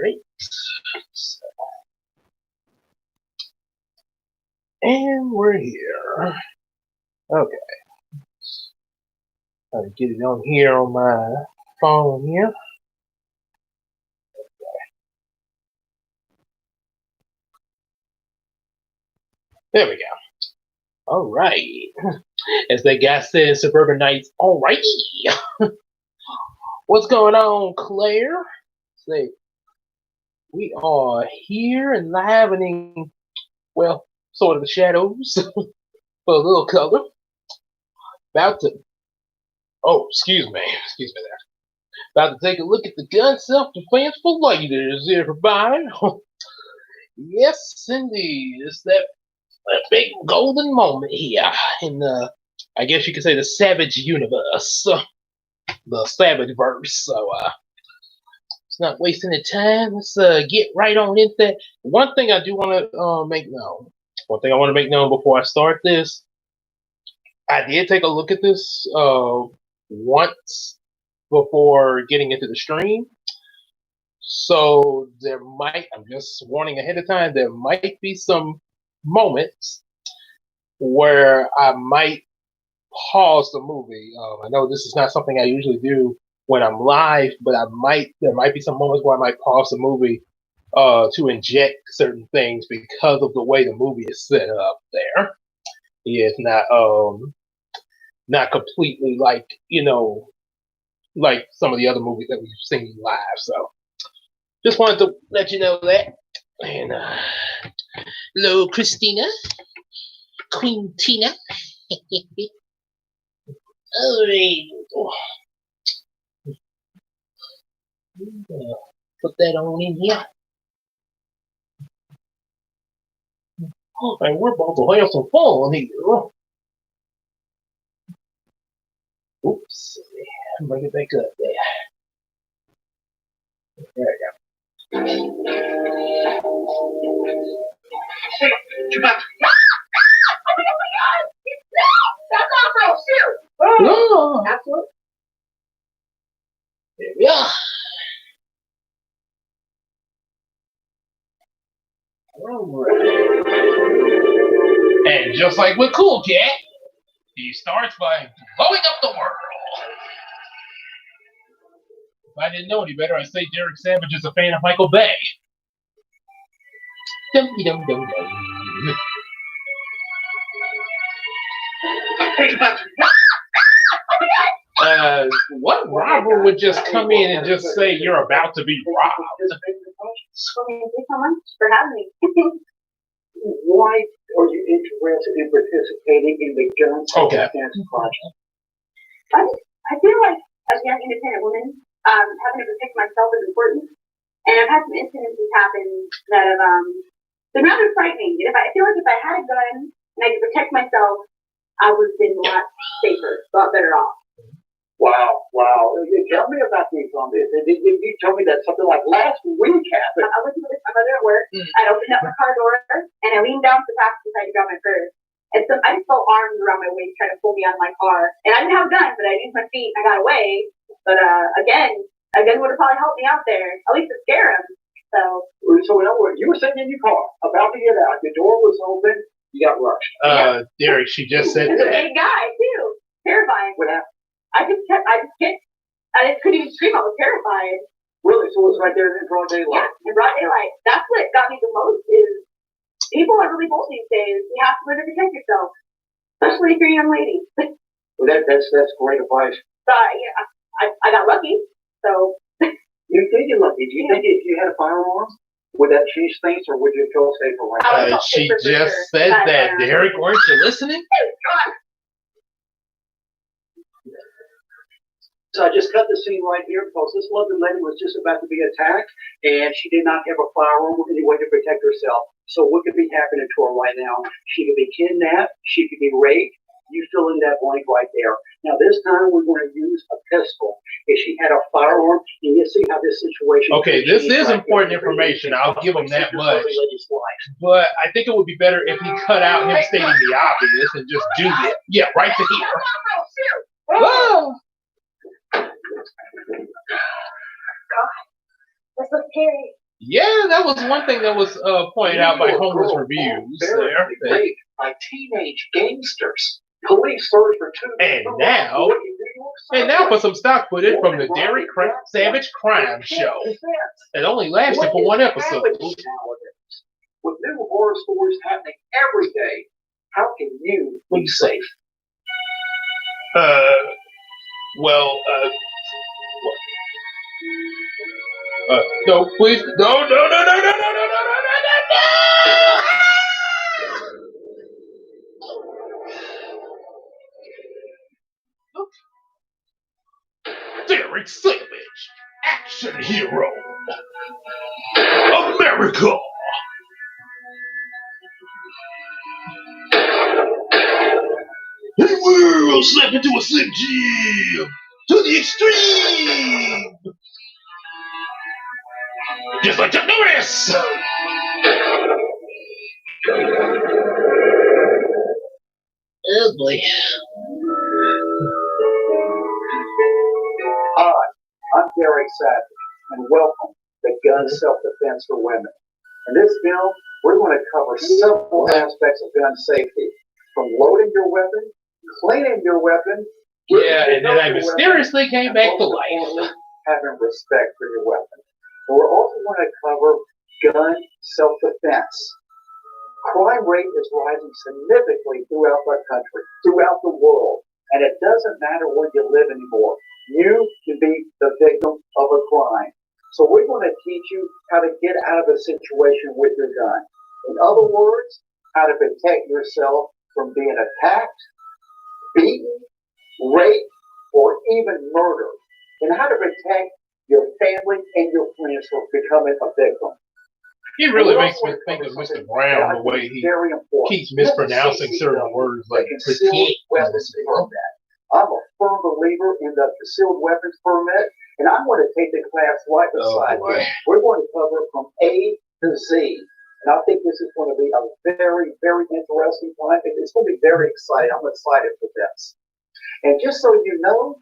Right. And we're here. Okay. Try to get it on here on my phone here. There we go. All right. As that guy says, Suburban Nights, all righty. What's going on, Claire? Say, we are here and live and in, well, sort of the shadows for a little color. About to, excuse me there. About to take a look at the gun self-defense for ladies, everybody. Yes, indeed. It's that big golden moment here in the, I guess you could say, the Savage universe, the Savage verse. So, it's not wasting the time. Let's get right on into that. One thing I do want to make known. One thing I want to make known before I start this. I did take a look at this once before getting into the stream. So there might, I'm just warning ahead of time, there might be some moments where I might pause the movie. I know this is not something I usually do when I'm live, but there might be some moments where I might pause the movie to inject certain things because of the way the movie is set up there. It's not completely like, like some of the other movies that we've seen live. So just wanted to let you know that. And hello, Christina, Queen Tina. All right. Put that on in here. And we're about to have some fun here. Oops. Bring it back up there. There we go. Oh my God! That's not real shoot! Oh, absolutely. There we are. And just like with Cool Cat, he starts by blowing up the world. If I didn't know any better, I'd say Derek Savage is a fan of Michael Bay. Dum dum dum dum. What robber would just come in and just say you're about to be robbed? Thank you so much for having me. Why are you interested in participating in the gun self-defense project? I feel like as a young independent woman, having to protect myself is important. And I've had some incidents happen that have been rather frightening. I feel like if I had a gun and I could protect myself, I would have been a lot safer, a lot better off. Wow. Tell me about these on this. You told me that something like last week happened. I was with my mother at work. I opened up my car door and I leaned down to the passenger side to grab my purse. And so I just felt arms around my waist trying to pull me out of my car. And I didn't have a gun, but I used my feet and I got away. But again, a gun would have probably helped me out there, at least to scare him. So in other words, you were sitting in your car, about to get out. The door was open. You got rushed. Derek, she just said that. He's a big guy too. Terrifying. What happened? I just couldn't even scream. I was terrified. Really? So it was right there in broad daylight? Yeah, in broad daylight. That's what got me the most is people are really bold these days. You have to learn to protect yourself, especially if you're a young lady. Well, that's great advice. So, I got lucky. So you did get lucky. Do you think if you had a firearm, would that change things, or would you feel safer right now? She just said that, Derek. Weren't you listening? So I just cut the scene right here because this lovely lady was just about to be attacked, and she did not have a firearm or any way to protect herself. So what could be happening to her right now? She could be kidnapped. She could be raped. You fill in that blank right there. Now this time we're going to use a pistol. If she had a firearm, and you see how this situation. Okay, this is important information. I'll give him that much. But I think it would be better if he cut out him stating the obvious and just do it. Yeah, right to here. Whoa! God, that's so scary. Yeah, that was one thing that was pointed out by homeless reviews there. Raped by teenage gangsters. Police searched for 2 And people now, in New York and City. now for some stock footage from the Savage Crime Show. It only lasted for one episode. With new horror stories happening every day, how can you be safe? Well, no, please, no, no, no, no, no, no, no, no, no, no, no. Derek Savage, action hero, America. He will slap into a Slim Jim to the extreme. Just like Chuck Norris. Oh boy. Hi, I'm Derek Savage, and welcome to Gun Self-Defense for Women. In this film, we're going to cover several aspects of gun safety, from loading your weapon, cleaning your weapon, yeah, and then I mysteriously came back to life. Having respect for your weapon. And we're also going to cover gun self-defense. Crime rate is rising significantly throughout the country, throughout the world, and it doesn't matter where you live anymore. You can be the victim of a crime. So we're going to teach you how to get out of a situation with your gun. In other words, how to protect yourself from being attacked, beaten, raped, or even murdered, and how to protect your family and your friends from becoming a victim. He really makes me think of Mr. Brown, the way he keeps mispronouncing certain words like protect. I'm a firm believer in the concealed weapons permit, and I'm going to take the class right beside you. We're going to cover from A to Z. And I think this is going to be a very, very interesting time. It's going to be very exciting. I'm excited for this. And just so you know,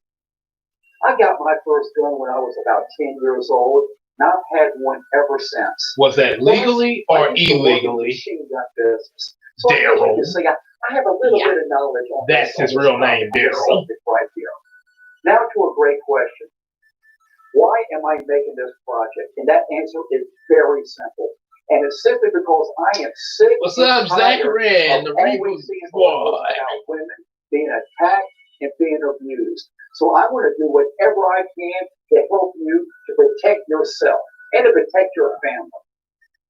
I got my first gun when I was about 10 years old, and I've had one ever since. Was that legally or illegally? Machine gun business. So Daryl. I have a little bit of knowledge on that's his real name, Daryl. Right here. Now to a great question. Why am I making this project? And that answer is very simple. And it's simply because I am sick. What's up, Zachary? And the Reboot Squad. Women being attacked and being abused. So I want to do whatever I can to help you to protect yourself and to protect your family.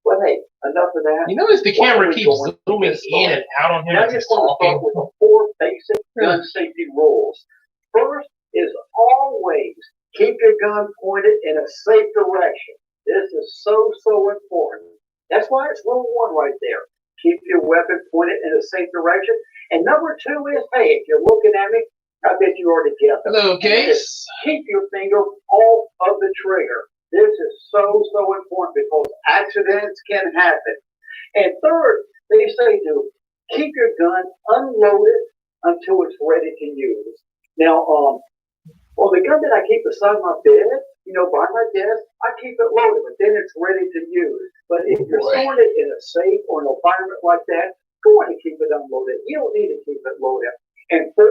Well, hey, enough of that. You notice the camera keeps zooming in and out on him. Now, I just want to start with the 4 basic gun safety rules. First is always keep your gun pointed in a safe direction. This is so, so important. That's why it's rule 1 right there. Keep your weapon pointed in a safe direction. And number 2 is, hey, if you're looking at me, I bet you already get it. Hello, Case. Keep your finger off of the trigger. This is so, so important because accidents can happen. And third, they say to keep your gun unloaded until it's ready to use. Now, the gun that I keep beside my bed, by my desk, I keep it loaded, but then it's ready to use. But if you're storing it in a safe or an environment like that, go on and keep it unloaded. You don't need to keep it loaded. And 4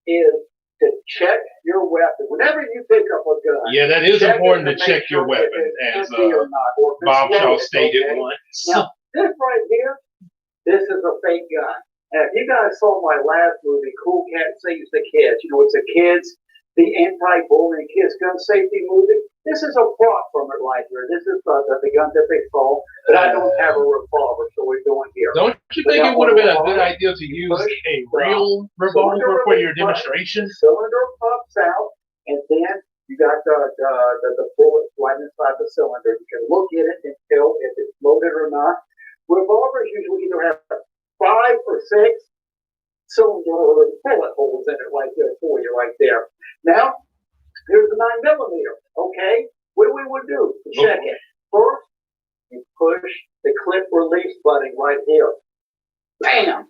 is to check your weapon. Whenever you pick up a gun. Yeah, that is important to check your weapon, as Bob Shaw stated once. Now, this right here, this is a fake gun. And if you guys saw my last movie, Cool Cat Saves the Kids, it's a kids, the anti-bullying kids gun safety movie. This is a prop from it right here. This is the gun that they saw, but I don't have a revolver, so we're doing here. Don't you think it would have been a good idea to use a real revolver for your demonstration? The cylinder pops out, and then you got the bullet right inside the cylinder. You can look at it and tell if it's loaded or not. Revolvers usually either have 5 or 6 cylinder bullet holes in it right there for you right there. Now, here's the 9mm. Okay, what do we want to do? Check it. First, you push the clip release button right here. Bam!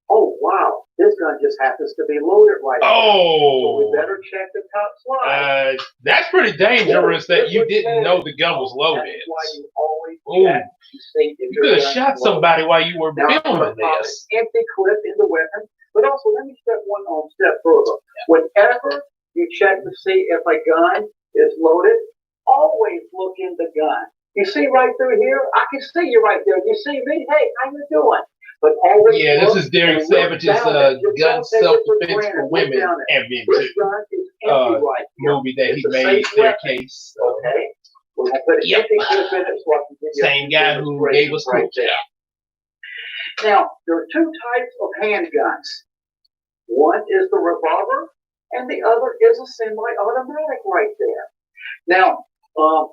Oh wow, this gun gun just happens to be loaded right now. So we better check the top slide. That's pretty dangerous that you didn't know the gun was loaded. That's why you always check to see if you could have shot somebody while you were now, filming this. Empty clip in the weapon. But also, let me step one step further. Whenever you check to see if a gun is loaded, always look in the gun. You see right through here? I can see you right there. You see me? Hey, how you doing? But always this is Derek Savage's gun self-defense for women and men too. Movie that he made, Staircase. Okay. We're going to put an empty clip in it so I can give you same guy who gave us right there. Now, there are two types of handguns. One is the revolver, and the other is a semi-automatic right there. Now, on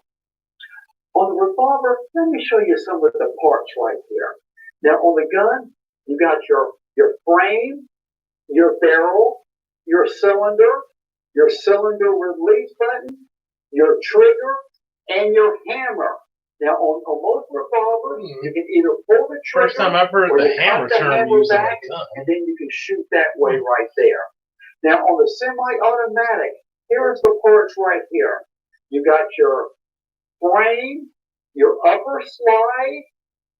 the revolver, let me show you some of the parts right here. Now, on the gun, you got your frame, your barrel, your cylinder release button, your trigger, and your hammer. Now, on most revolvers, you can either pull the trigger, first time I've heard the hammer term used on a gun, and then you can shoot that way right there. Now, on the semi-automatic, here's the parts right here. You got your frame, your upper slide,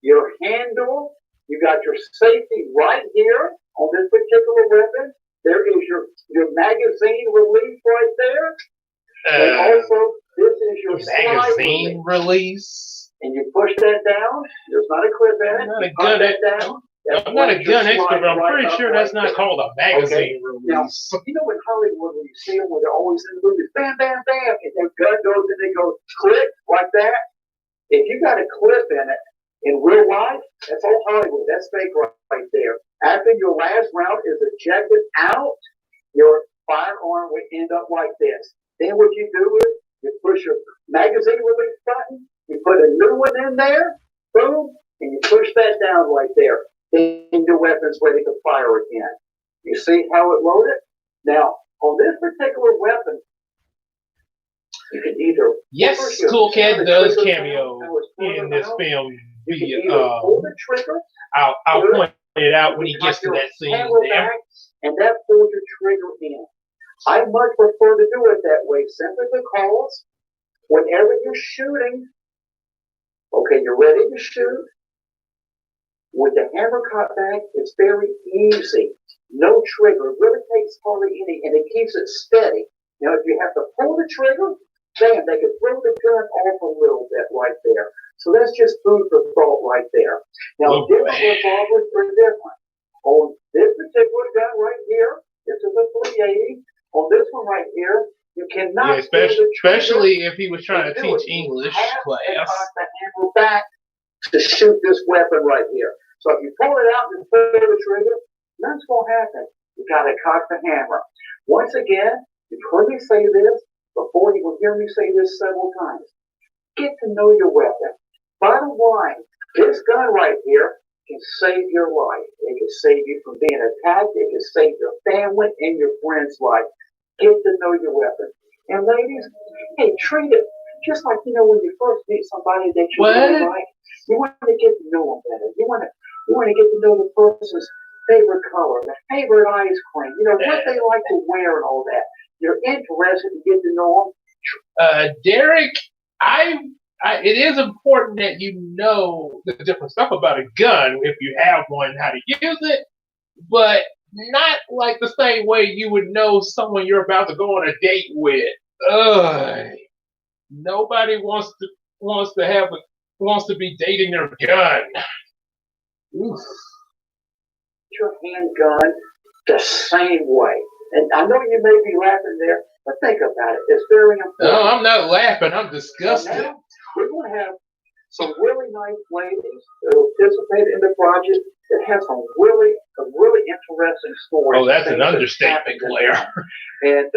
your handle. You got your safety right here on this particular weapon. There is your magazine release right there. And also, this is your magazine release. And you push that down. There's not a clip in it. I'm not a gun expert, but I'm pretty sure that's not called a magazine release. Now, you know in Hollywood when you see them, when they're always in the movies, bam, bam, bam, and their gun goes and they go click like that. If you got a clip in it, in real life, that's all Hollywood. That's fake right there. After your last round is ejected out, your firearm will end up like this. Then what you do is you push your magazine release button, you put a new one in there, boom, and you push that down right there. Then your weapon's ready to fire again. You see how it loaded? Now, on this particular weapon, you can either Cool Cat does cameo in this film. Pull the trigger. I'll point it out when he gets to that scene there. And that pulls your trigger in. I much prefer to do it that way simply because whenever you're shooting, okay, you're ready to shoot. With the hammer cut back, it's very easy. No trigger. It really takes hardly any, and it keeps it steady. Now, if you have to pull the trigger, bam, they can throw the gun off a little bit right there. So that's just food for thought right there. Now, different revolvers are different. On this particular gun right here, this is a 380. On this one right here, you cannot especially if he was trying to teach English class. The handle back to shoot this weapon right here. So if you pull it out and pull the trigger, nothing's going to happen. You got to cock the hammer. Once again, you've heard me say this before. You will hear me say this several times. Get to know your weapon. Bottom line, this gun right here can save your life. It can save you from being attacked. It can save your family and your friends' life. Get to know your weapon. And ladies, hey, treat it just like, when you first meet somebody that you really like. You want to get to know them better. You want to get to know the person's favorite color, their favorite ice cream, what they like to wear and all that. You're interested in getting to know them. Derek, it is important that you know the different stuff about a gun if you have one, how to use it, but not like the same way you would know someone you're about to go on a date with. Nobody wants to be dating their gun. Oof. Your handgun the same way. And I know you may be laughing there, but think about it. It's very important. No, I'm not laughing. I'm disgusted. Now, we're going to have some really nice ladies that will participate in the project that have some really interesting stories. Oh, that's an understatement, Claire. And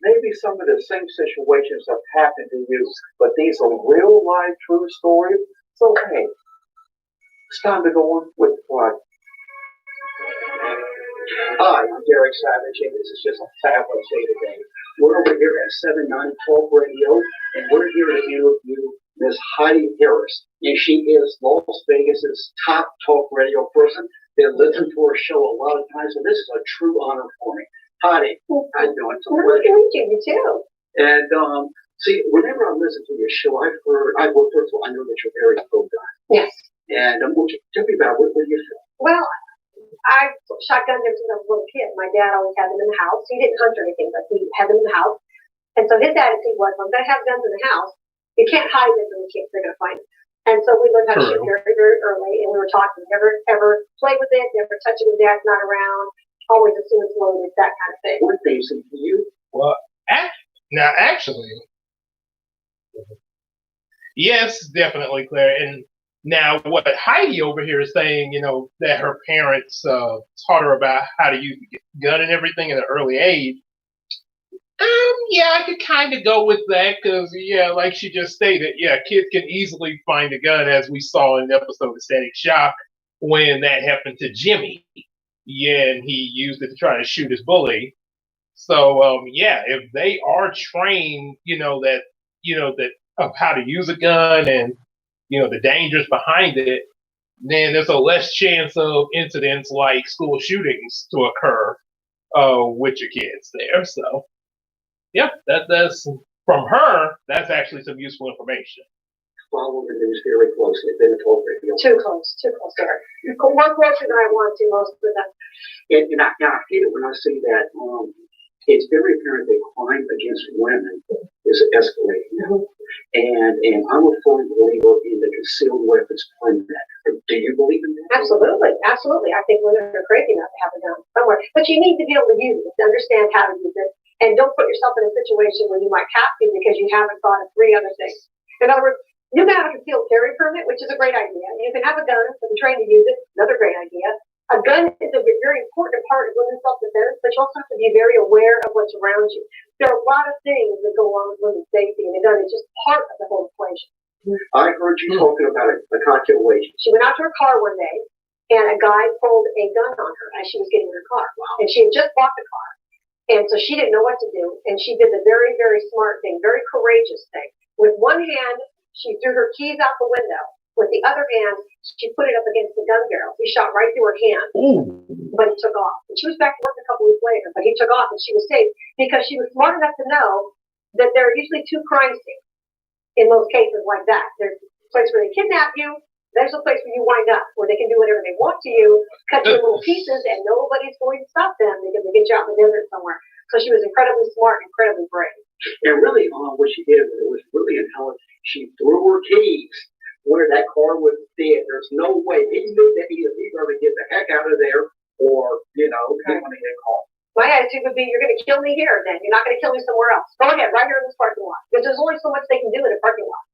maybe some of the same situations have happened to you, but these are real life true stories. So, hey, it's time to go on with the project. Hi, I'm Derek Savage, and this is just a fabulous day today. We're over here at 790 Talk Radio, and we're here to interview Miss Heidi Harris. And she is Las Vegas's top talk radio person. been listening to our show a lot of times, and this is a true honor for me. Honey, how you doing? It's a pleasure. Nice to meet you too. And see, whenever I listen to your show, well, first of all, I know that you're very pro-gun. Yes. And tell me about what do you feel? Well, I shotgunned them since I was a little kid. My dad always had them in the house. He didn't hunt or anything, but he had them in the house. And so his attitude was, I'm going to have guns in the house. You can't hide them from the kids. They're going to find them. And so we learned how to shoot very, very early. And we were taught to never, ever play with it, never touch it when dad's not around, always as soon as loaded, that kind of thing. What things do you? Well, actually, yes, definitely, Claire. And now what Heidi over here is saying, that her parents taught her about how to use the gun and everything at an early age. Yeah, I could kind of go with that because, like she just stated, kids can easily find a gun, as we saw in the episode of Static Shock when that happened to Jimmy. Yeah, and he used it to try to shoot his bully. So, if they are trained, that of how to use a gun and, the dangers behind it, then there's a less chance of incidents like school shootings to occur with your kids there. So, that's from her. That's actually some useful information. Following the news very closely. Been told radio. Too close, Derek. More closer than I want to most of the time. And I hate it when I see that. It's very apparent that crime against women is escalating now. And I'm a firm believer in the concealed weapons permit. Do you believe in that? Absolutely. I think women are crazy enough to have a gun somewhere. But you need to be able to use it, to understand how to use it. And don't put yourself in a situation where you might have to because you haven't thought of 3 other things. In other words, you can have a concealed carry permit, which is a great idea. You can have a gun and be trained to use it, another great idea. A gun is a very important part of women's self-defense, but you also have to be very aware of what's around you. There are a lot of things that go on with women's safety, and a gun is just part of the whole equation. I heard you talking about a calculation. She went out to her car one day, and a guy pulled a gun on her as she was getting in her car. Wow. And she had just bought the car. And so she didn't know what to do, and she did the very, very smart thing, very courageous thing. With one hand, she threw her keys out the window. With the other hand, she put it up against the gun barrel. He shot right through her hand, but he took off. And she was back to work a couple weeks later, but he took off and she was safe because she was smart enough to know that there are usually 2 crime scenes in most cases like that. There's a place where they kidnap you. There's a place where you wind up, where they can do whatever they want to you, cut you in little pieces, and nobody's going to stop them because they get you out in the desert somewhere. So she was incredibly smart, incredibly brave. And really, what she did was really intelligent. She threw her keys where that car was dead. There's no way. He knew that he's going to get the heck out of there or, he want to get caught. My attitude would be, you're going to kill me here then. You're not going to kill me somewhere else. Go ahead, right here in this parking lot. Because there's only so much they can do in a parking lot,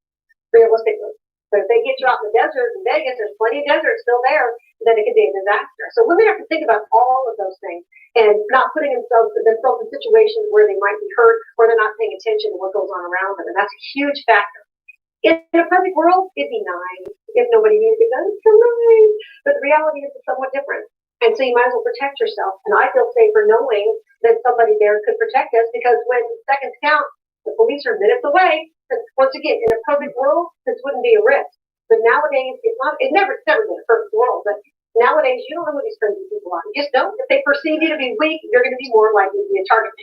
realistically. But if they get you out in the desert in Vegas, there's plenty of desert still there, then it could be a disaster. So women have to think about all of those things and not putting themselves in situations where they might be hurt or they're not paying attention to what goes on around them. And that's a huge factor. In a perfect world, it'd be nice if nobody used a gun. It's so nice. But the reality is it's somewhat different. And so you might as well protect yourself. And I feel safer knowing that somebody there could protect us because when seconds count, the police are minutes away. And once again, in a perfect world, this wouldn't be a risk. But nowadays, it's never been a perfect world. But nowadays, you don't know who these crazy people are. You just don't. If they perceive you to be weak, you're going to be more likely to be a target.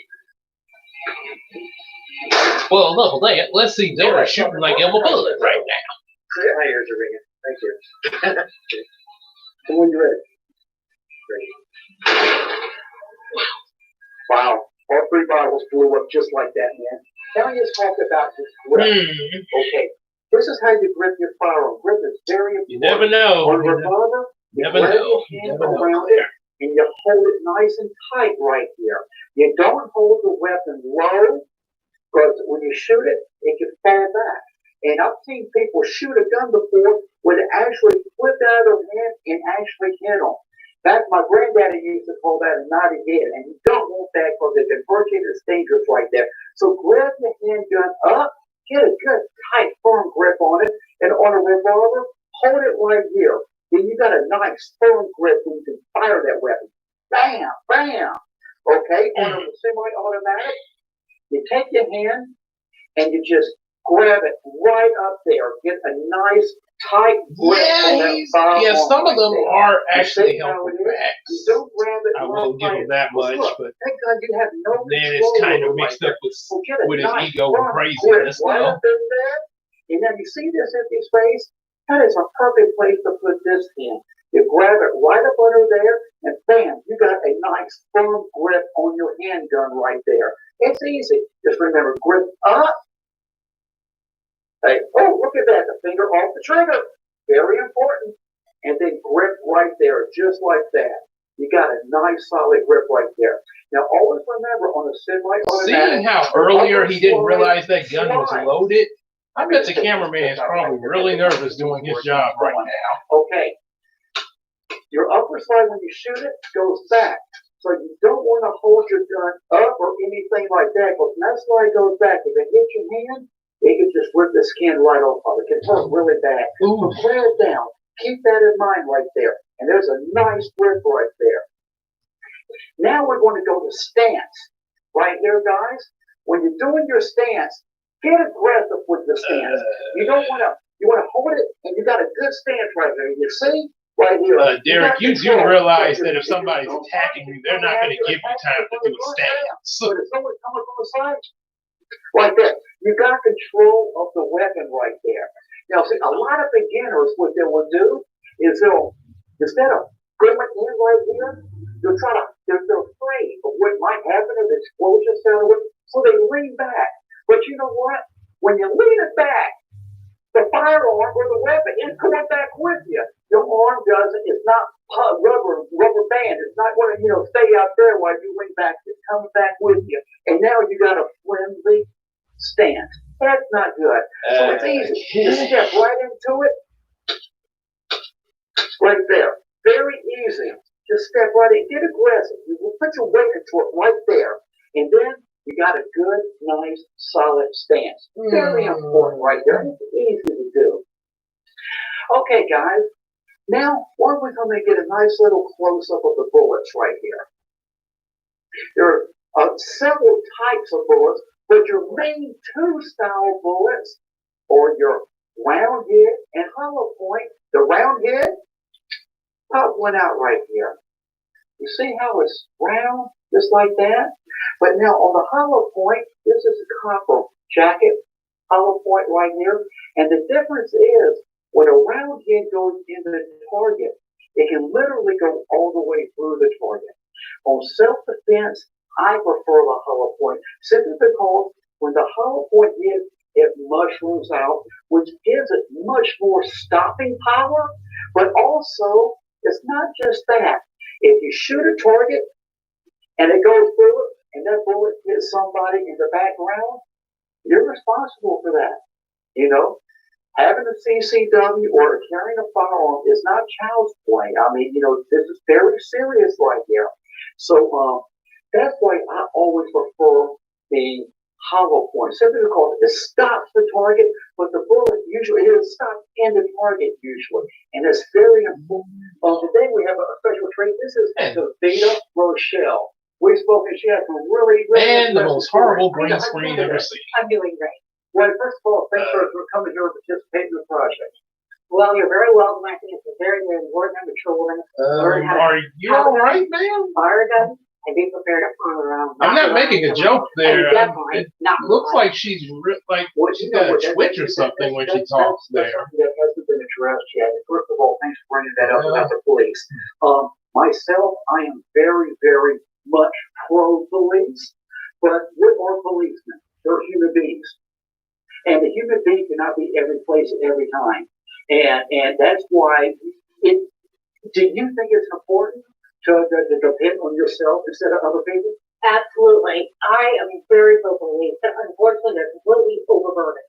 Well, look, let's see. They're shooting like Elmer Bullet right now. My ears are ringing. Thank you. When you're ready. Wow. All 3 bottles blew up just like that, man. Now you talk about this grip. Okay. This is how you grip your firearm. Grip is very important. You never know. On a revolver, you grab your hand around it and you hold it nice and tight right here. You don't hold the weapon low because when you shoot it, it can fall back. And I've seen people shoot a gun before where it actually flipped out of their hand and actually hit them. That's my granddaddy used to call that a knotted head, and you don't want that because it can hurt you. It's dangerous right there. So grab the handgun up, get a good, tight, firm grip on it, and on a revolver, hold it right here. Then you got a nice, firm grip when you can fire that weapon. Bam, bam. Okay, on a semi-automatic, you take your hand and you just grab it right up there. Get a nice, tight grip on that firearm. Yeah, some of them are You actually see how helpful it is? backs. You don't grab it I will give him that much, but that gun you have no then it's control kind of over mixed right up there. with his Nice ego and firm craziness, grip right though. up in there. And now you see this empty space? That is a perfect place to put this in. You grab it right up under there, and bam, you got a nice firm grip on your handgun right there. It's easy. Just remember, grip up. Hey, oh, look at that, the finger off the trigger. Very important. And then grip right there, just like that. You got a nice solid grip right there. Now always remember on a semi-automatic. Seeing how earlier he didn't realize that gun was loaded, I bet the cameraman is probably really nervous doing his job right now. Okay. Your upper slide when you shoot it goes back. So you don't want to hold your gun up or anything like that, because when that slide goes back, if it hits your hand, it can just rip the skin right off of it. It can hurt really bad. So clear it down. Keep that in mind right there. And there's a nice grip right there. Now we're going to go to stance. Right here, guys. When you're doing your stance, get aggressive with the stance. You don't want to, you want to hold it, and you got a good stance right there. You see? Right here. Derek, you do realize that if somebody's attacking you, they're not going to give you time to do a stance. But if someone's coming from the side, like that, you got control of the weapon right there. Now, see, a lot of beginners, what they will do is they'll, instead of going in right here, they'll try to, they're afraid of what might happen if the explosion sound, so they lean back. But you know what? When you lean it back, the firearm or the weapon is coming back with you. Your arm doesn't, it's not rubber band. It's not going to, stay out there while you lean back. It's coming back with you. And now you got a flimsy stance. That's not good. So it's easy. Just step right into it. Right there. Very easy. Just step right in. Get aggressive. You will put your weight into it right there. And then you got a good, nice, solid stance. Very important right there. It's easy to do. Okay, guys. Now, we're going to get a nice little close-up of the bullets right here. There are several types of bullets, but your main two style bullets are your round head and hollow point. The round head, pop one out right here. You see how it's round, just like that? But now on the hollow point, this is a copper jacket, hollow point right here. And the difference is, when a round head goes into the target, it can literally go all the way through the target. On self-defense, I prefer the hollow point, simply because when the hollow point hits, it mushrooms out, which gives it much more stopping power. But also, it's not just that. If you shoot a target and it goes through it, and that bullet hits somebody in the background, you're responsible for that. Having a CCW or carrying a firearm is not child's play. I mean, this is very serious right here. So that's why I always prefer the hollow point, simply because it stops the target, but the bullet usually is stopped in the target usually, and it's very important. Today we have a special treat. This is the Vita Rochelle. We've spoken. She has some really and the most horrible green screen ever seen. I'm doing great. Well, first of all, thanks for coming here and participating in the project. Well, you're very welcome. I think it's a very, very important and mature woman. Are you all right, ma'am? Fire a gun and be prepared to fire around. I'm not making a joke there. It looks like she's like she's got a twitch or something when she talks there. That hasn't been addressed yet. First of all, thanks for bringing that up about the police. Myself, I am very, very much pro-police, but what are policemen? They're human beings. And the human being cannot be every place at every time. And that's why do you think it's important to depend on yourself instead of other people? Absolutely. I am very pro-police. Unfortunately, they're completely overburdened.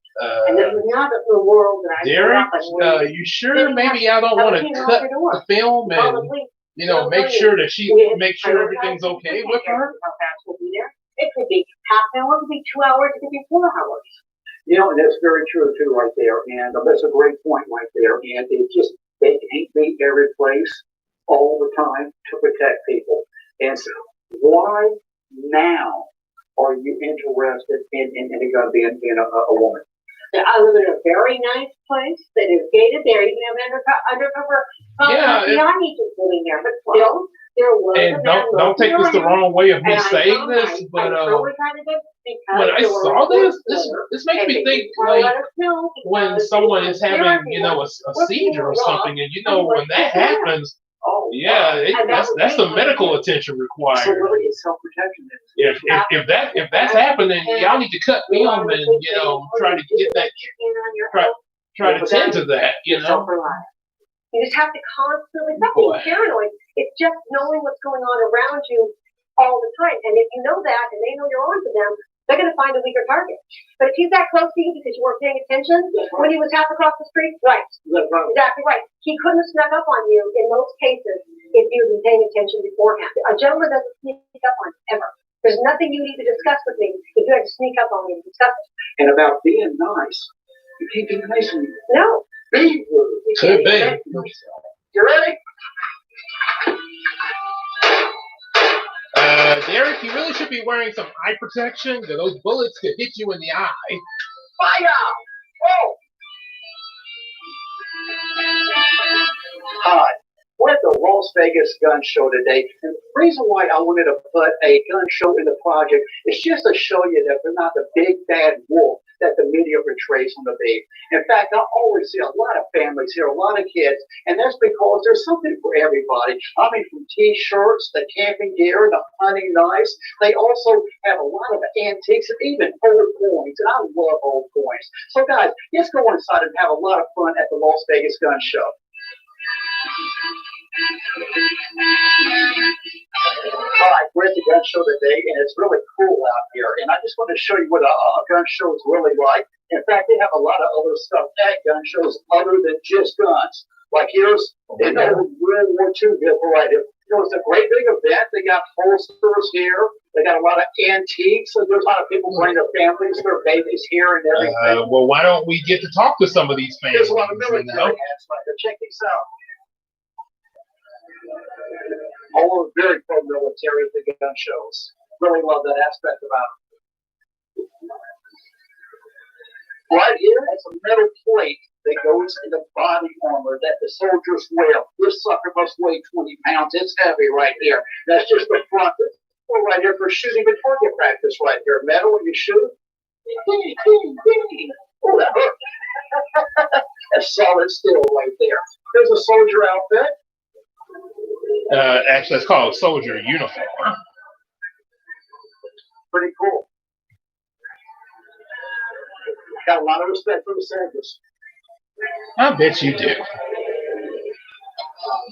And this is not the world that I grew up in. Derek, you sure maybe I don't want to cut the film and make sure that make sure everything's okay with her? It could be half an hour, it could be 2 hours, it could be 4 hours. And that's very true too, right there. And that's a great point right there. And they can't be every place all the time to protect people. And so, why now are you interested in a gun being a woman? I live in a very nice place that is gated there. You can have undercover FBI agents living there, but still, there was and don't take this the wrong way of me saying this, but when I saw this makes me think like when someone is having a seizure or something, and when that happens. That's the medical attention required. So really, it's self-protection. If that's happening, y'all need to cut film and try to get that try to tend to that. You just have to constantly stop being paranoid. It's just knowing what's going on around you all the time. And if you know that and they know you're on to them, they're going to find a weaker target. But if he's that close to you because you weren't paying attention when he was half across the street, right. Exactly right. He couldn't have snuck up on you in most cases if you'd been paying attention beforehand. A gentleman doesn't sneak up on you, ever. There's nothing you need to discuss with me if you had to sneak up on me and discuss it. And about being nice, you can't be nice when you No. be rude. Could be. You ready? Derek, you really should be wearing some eye protection because those bullets could hit you in the eye. Fire! Whoa! Hi, we're at the Las Vegas Gun Show today. And the reason why I wanted to put a gun show in the project is just to show you that they're not the big bad wolf that the media portrays them to be. In fact, I always see a lot of families here, a lot of kids, and that's because there's something for everybody. I mean, from T-shirts, the camping gear, the hunting knives. They also have a lot of antiques and even old coins, and I love old coins. So, guys, let's go inside and have a lot of fun at the Las Vegas Gun Show. Hi, we're at the gun show today, and it's really cool out here. And I just want to show you what a gun show is really like. In fact, they have a lot of other stuff at gun shows other than just guns. Like here's an old World War II vehicle right here. It's a great big event. They got holsters here. They got a lot of antiques. So there's a lot of people bring their families, their babies here and everything. Well, why don't we get to talk to some of these families? There's a lot of military hats right there. Check these out. All are very pro-military at the gun shows. Really love that aspect about it. Right here, that's a metal plate that goes in the body armor that the soldiers wear. This sucker must weigh 20 pounds. It's heavy right here. That's just the front. Well, right here for shooting and target practice right here. Metal when you shoot. Oh, that hurt. That's solid steel right there. There's a soldier outfit. Actually, it's called soldier uniform. Pretty cool. Got a lot of respect for the soldiers. I bet you do.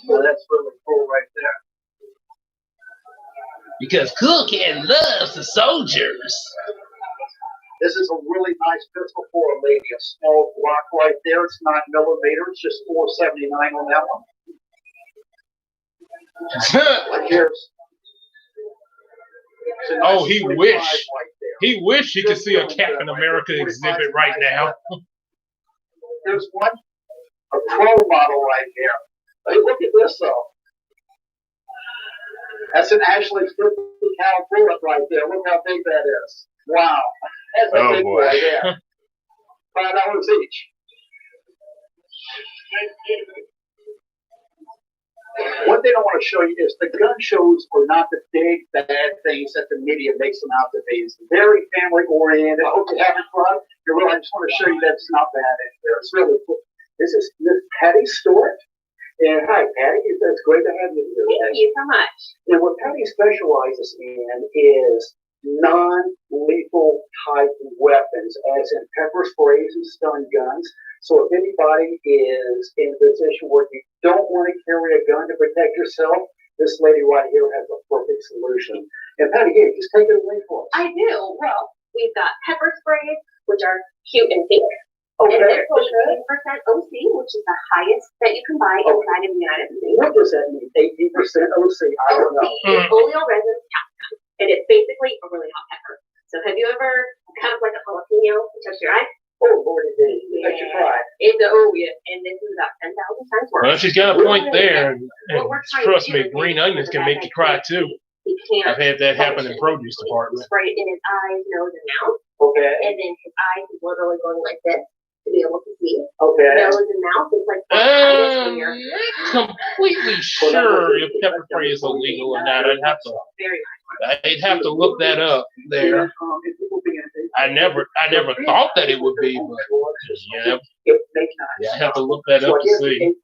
So that's really cool right there. Because Cool Kid loves the soldiers. This is a really nice pistol for a lady. A small Glock right there. It's 9 millimeter. It's just $4.79 on that one. Oh, he wish he could see a Captain America exhibit right now. There's one, a pro model right here. Hey, look at this though. That's an Ashley 50 cal bullet right there. Look how big that is. Wow, that's a big boy there. $5 each. One thing I want to show you is the gun shows are not the big bad things that the media makes them out to be. It's very family oriented. I hope you're having fun. I just want to show you that it's not bad in there. It's really cool. This is Miss Patty Stewart. And hi, Patty. It's great to have you here. Thank you so much. And what Patty specializes in is non-lethal type weapons, as in pepper sprays and stun guns. So if anybody is in a position where you don't want to carry a gun to protect yourself, this lady right here has a perfect solution. And Patty, here, just take it away for us. I do. Well, we've got pepper sprays, which are cute and pink. Okay. And they're 18% OC, which is the highest that you can buy inside of the United States. What does that mean? 18% OC? I don't know. OC is oleoresin capsicum, and it's basically a really hot pepper. So have you ever kind of like a jalapeno touch your eye? Oh, Lord, it is. Yeah. Makes you cry. And this is about 10,000 times worth. Well, she's got a point there. And trust me, green onions can make you cry too. Because can't. I've had that happen in function. produce department. Spray it in his eyes, nose, and mouth. Okay. And then his eyes is literally going like this to be able to see. Okay. Nose and mouth is like weird. Not completely sure if pepper spray is illegal or not. Very I'd have to look that up there. I never thought that it would be, but yeah, I have to look that up to see.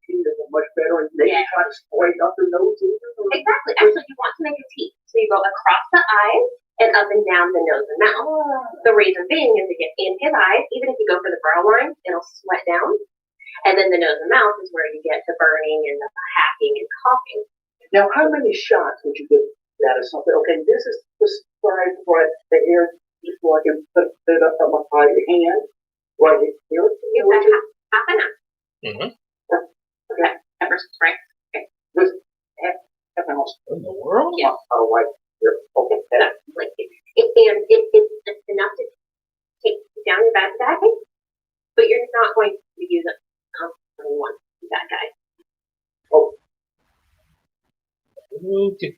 Much better, and they try to spray up their nose. Exactly. Actually, you want to make a T. So you go across the eyes and up and down the nose and mouth. The reason being is to get in his eyes, even if you go for the brow line, it'll sweat down. And then the nose and mouth is where you get the burning and the hacking and coughing. Now, how many shots would you give that or something? Okay, this is the spray for the hair, just so I can put it up on my hand, right here. You got half an hour. Mm-hmm. Okay. Pepper spray. This half an hour. In the world? Yeah. Oh, right here. Okay. Like it's enough to take down your bad guy, but you're not going to use it constantly once bad guy. Oh. Okay.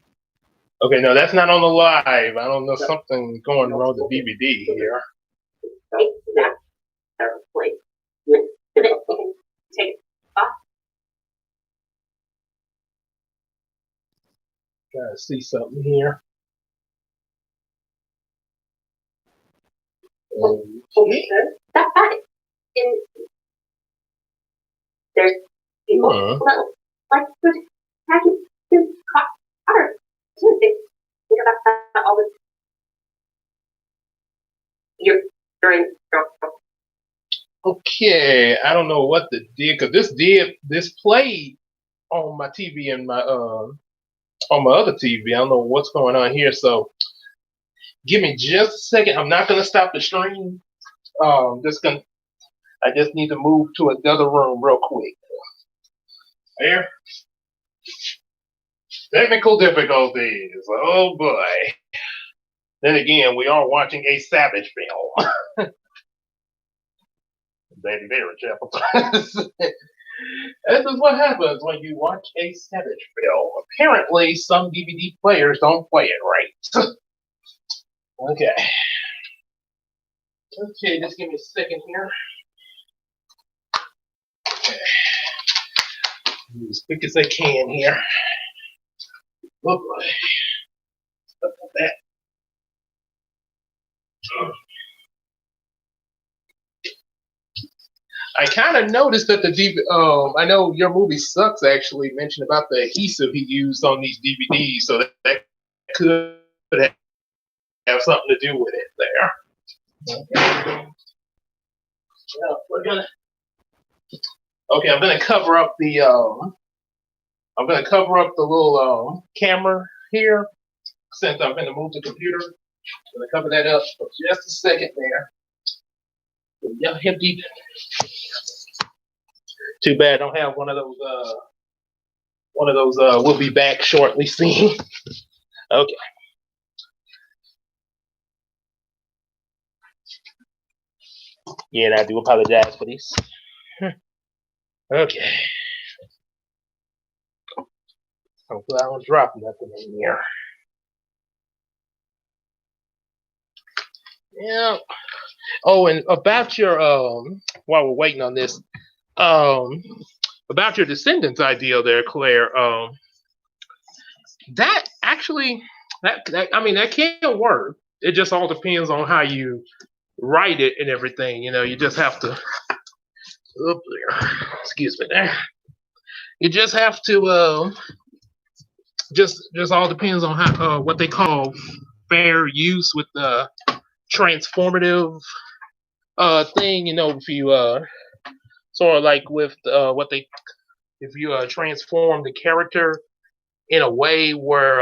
Okay, no, that's not on the live. I don't know, something going wrong with the DVD here. Exactly. And then you can take it off. Gotta see something here. Okay. That's fine. And there's people that like to packing water too. They think about that all the time. You're Okay, I don't know what the deal, because this played on my TV and my on my other TV. I don't know what's going on here, so give me just a second. I'm not gonna stop the stream. I just need to move to another room real quick. There. Technical difficulties. Oh boy. Then again, we are watching a Savage film. Baby Vera Chapel. This is what happens when you watch a Savage film. Apparently, some DVD players don't play it right. Okay. Okay, just give me a second here. Okay. As quick as I can here. Oh boy. Stuff like that. I kind of noticed that I know Your Movie Sucks actually mentioned about the adhesive he used on these DVDs, so that could have something to do with it there. Okay. Well, I'm gonna cover up the little camera here, since I'm gonna move the computer. I'm gonna cover that up for just a second there. Yeah, empty. Too bad I don't have one of those we'll be back shortly scene. Okay. Yeah, and I do apologize for this. Okay. Hopefully I don't drop nothing in here. Yeah. Oh, and about your while we're waiting on this, about your Descendants idea there, Claire. That actually, that can work. It just all depends on how you write it and everything. You know, you just have to. Excuse me there. You just have to. Just all depends on how what they call fair use with the transformative thing. You know, if you sort of like with if you transform the character in a way where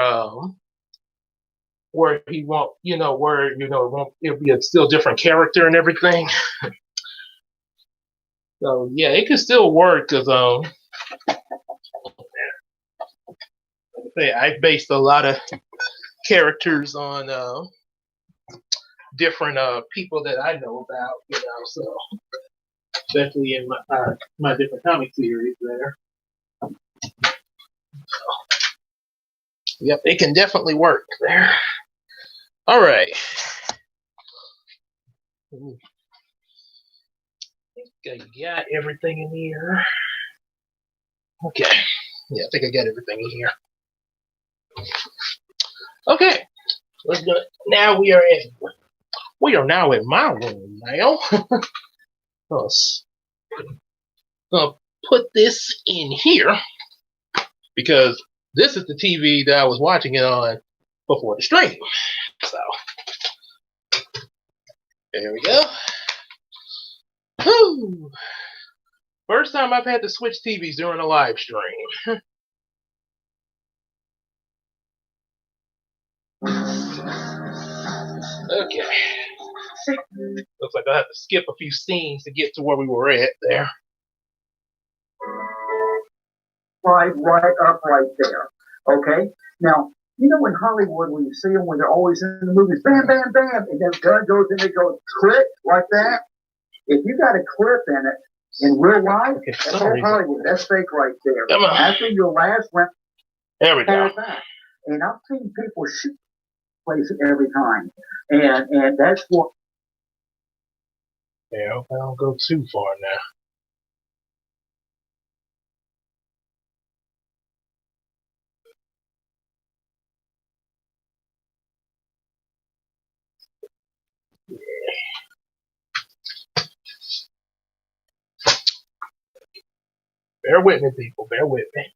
he won't, it'll be a still different character and everything. So yeah, it could still work because I based a lot of characters on different people that I know about, so especially in my different comic series there. Yep, it can definitely work there. All right. I think I got everything in here. Okay. Yeah, I think I got everything in here. Okay. Let's go. Now we are now in my room now. Let's put this in here because this is the TV that I was watching it on before the stream. So there we go. Whew. First time I've had to switch TVs during a live stream. Okay. Looks like I have to skip a few scenes to get to where we were at there. Right up right there. Okay? Now, you know in Hollywood when you see them when they're always in the movies, bam, bam, bam, and then gun goes and it goes click like that? If you got a clip in it, in real life, Okay, that's all Hollywood. That's fake right there. Come on. After your last round, there we go. Back. And I've seen people shoot place every time. And that's what. Yeah, I hope I don't go too far now. Bear with me, people. Bear with me.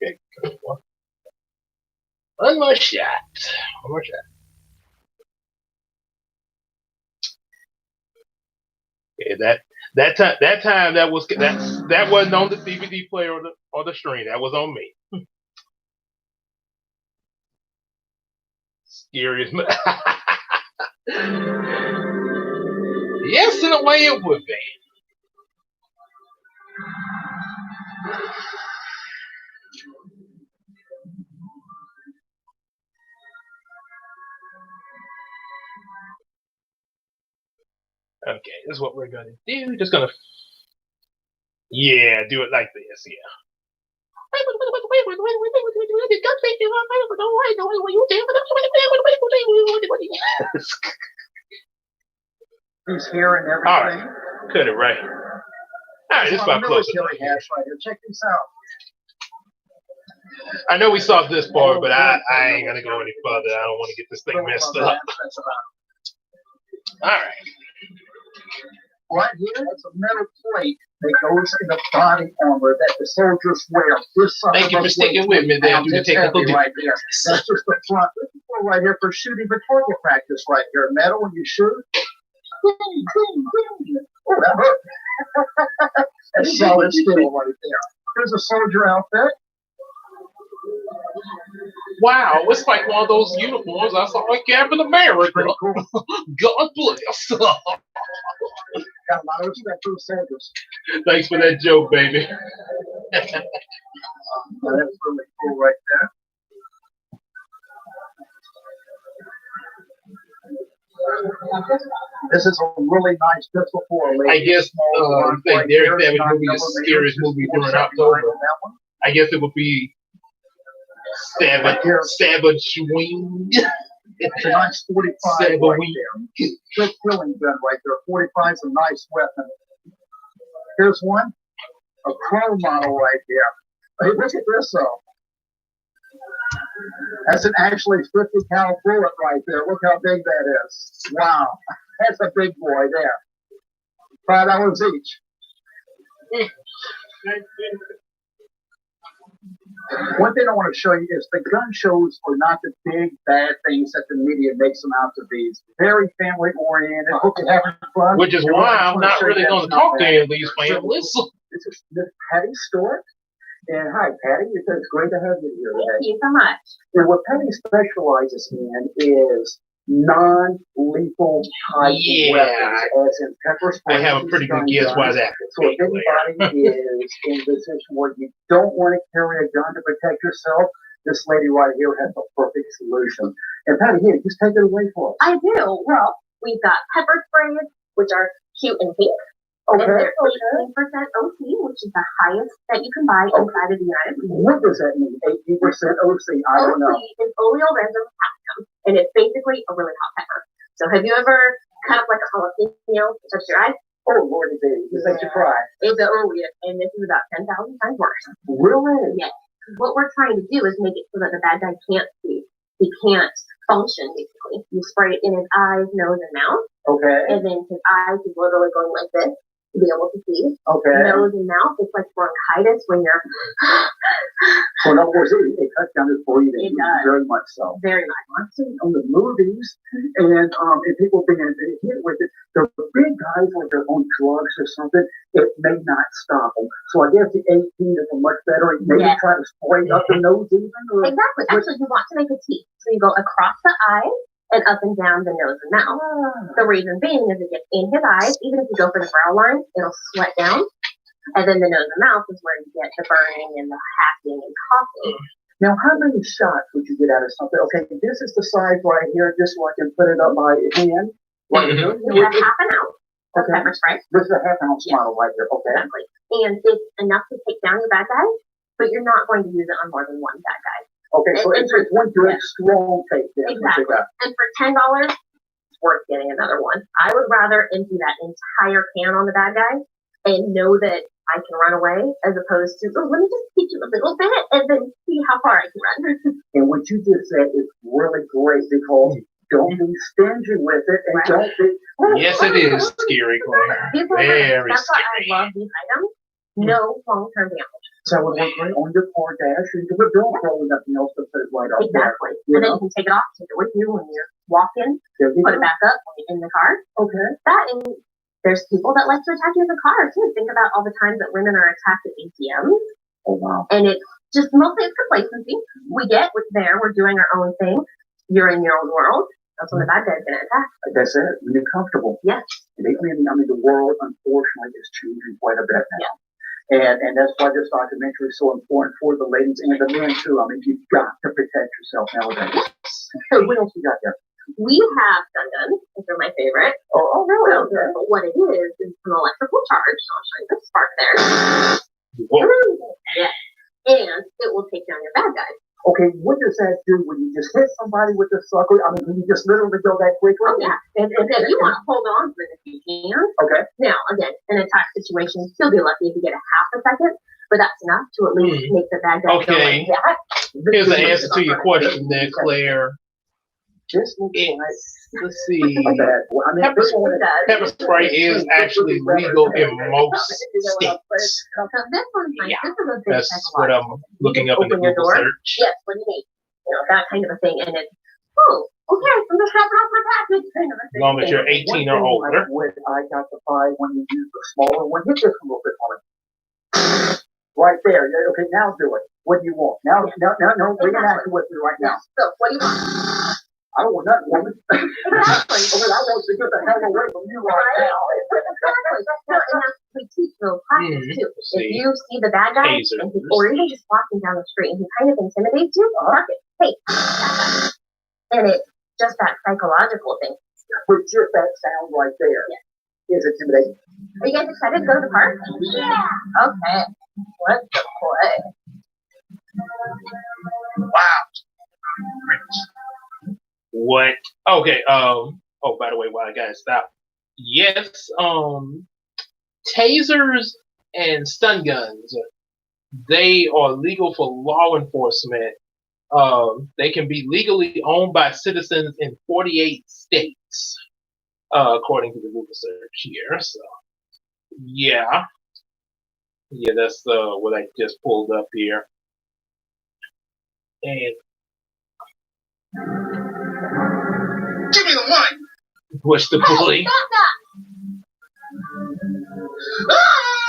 Okay. One more shot. One more shot. Okay, that time that wasn't on the DVD player or the stream. That was on me. Scariest. Yes, in a way it would be. Okay, this is what we're gonna do. Just gonna, yeah, do it like this, yeah. He's here and everything. All right, cut it right. All right, this is about close enough. Right here. Check this out. I know we saw this part, but I ain't gonna go any further. I don't want to get this thing messed up. All right. Right here, it's a metal plate that goes in the body armor that the soldiers wear. Thank you for sticking with me there. Do the technical right there. That's just the front. This is right here for shooting for target practice right here. Metal when you shoot. Oh, that hurt. That's solid steel right there. Here's a soldier outfit. Wow, it's like one of those uniforms I saw in Captain America. Cool. God bless. Got a lot of respect for the soldiers. Thanks for that joke, baby. That's really cool right there. This is a really nice pistol for a lady. I guess think Derek Savage movie is the scariest movie during October. I guess it would be Savage Wing. It's a nice 45 right there. Good killing gun right there. 45 is a nice weapon. Here's one. A chrome model right there. Hey, look at this though. That's an actually 50 cal bullet right there. Look how big that is. Wow. That's a big boy there. $5 each. One thing I want to show you is the gun shows are not the big bad things that the media makes them out to be. It's very family oriented. Hope you're having fun. Which is why I'm not really going to talk to any of these families. This is Patty Stewart. And hi, Patty. It's great to have you here today. Thank you so much. And what Patty specializes in is non-lethal type weapons, as in pepper spray. I have a pretty good guess why that is. So if anybody is in a position where you don't want to carry a gun to protect yourself, this lady right here has the perfect solution. And Patty, here, just take it away for us. I do. Well, we've got pepper sprays, which are cute and pink. Okay. And they're 18% OC, which is the highest that you can buy inside of the United States. What does that mean? 18% OC? I don't know. OC is oleoresin-potassium, and it's basically a really hot pepper. So have you ever cut up like a jalapeno, touched your eyes? Oh, Lord, it is. This makes you cry. It's and this is about 10,000 times worse. Really? Yes. What we're trying to do is make it so that the bad guy can't see. He can't function, basically. You spray it in his eyes, nose, and mouth. Okay. And then his eyes is literally going like this to be able to see. Okay. Nose and mouth, it's like bronchitis when you're... So in other words, it cuts down his breathing. It does. Very much so. Very much. I've seen on the movies and people being hit with it, the big guys like they're on drugs or something, it may not stop them. So I guess the 18 is a much better. Maybe try to spray up the nose even. Or exactly. Actually, you want to make a T. So you go across the eyes and up and down the nose and mouth. The reason being is it gets in his eyes. Even if you go for the brow line, it'll sweat down. And then the nose and mouth is where you get the burning and the hacking and coughing. Now, how many shots would you get out of something? Okay, this is the size right here, just so I can put it up my hand. Right here. You have half an ounce of pepper spray. This is a half ounce model right here. Okay. Exactly. And it's enough to take down your bad guy, but you're not going to use it on more than one bad guy. Okay, so it's one good strong take. Exactly. And for $10, it's worth getting another one. I would rather empty that entire can on the bad guy and know that I can run away as opposed to, let me just teach you a little bit and then see how far I can run. And what you just said is really great because don't be stingy with it and don't be... Yes, it is scary, Claire. Very That's scary. why I love these items. No long-term damage. So it would work great on your car dash and you would don't throw nothing else to put it right up there. Exactly. And then you can take it off, take it with you when you're walking, put it back up when you're in the car. Okay. That and there's people that like to attack you in the car too. Think about all the times that women are attacked at ATMs. Oh wow. And it's just mostly it's complacency. We're there, we're doing our own thing. You're in your own world. That's when the bad guy's gonna attack. That's it. When you're comfortable. Yes. I mean, the world unfortunately is changing quite a bit now. Yeah. And that's why this documentary is so important for the ladies and the men too. I mean, you've got to protect yourself nowadays. So what else you got there? We have stun guns, which are my favorite. Oh, really? Okay. But what it is an electrical charge. So I'll show you the spark there. Whoa. Yes. And it will take down your bad guys. Okay, what does that do when you just hit somebody with the sucker? I mean, when you just literally go that quickly? Oh, yeah. And you want to hold on to it if you can. Okay. Now, again, in an attack situation, you'll be lucky if you get a half a second, but that's enough to at least make the bad guy go like that. Here's the answer to your question there, Claire. This looks like... Let's see. Well, I mean, Pepper spray is actually legal in most states. So this one's nice. Yeah. This is a big That's what I'm looking up in the Google search. Yes, what do you need? That kind of a thing. And it's, okay, I'm just having off my package kind of a thing. As long as you're 18 or older. I got to buy when you use the smaller one. Hit this a little bit on it. Right there. Okay, now do it. What do you want? Now, reenact it with me right now. So, what do you want? I don't want nothing, woman. Exactly. I want to get the hell away from you right now. Exactly. So, and that's we teach little classes too. If you see the bad guy, or even just walking down the street, and he kind of intimidates you, mark it. Hey, and it's just that psychological thing. With just that sound right there is intimidating. Are you guys excited to go to the park? Yeah. Okay. Let's go play. Wow. What? Okay. Oh, by the way, while I gotta stop. Yes. Tasers and stun guns. They are legal for law enforcement. They can be legally owned by citizens in 48 states, according to the Google search here. So, yeah, that's what I just pulled up here. And Give me the money. push the police.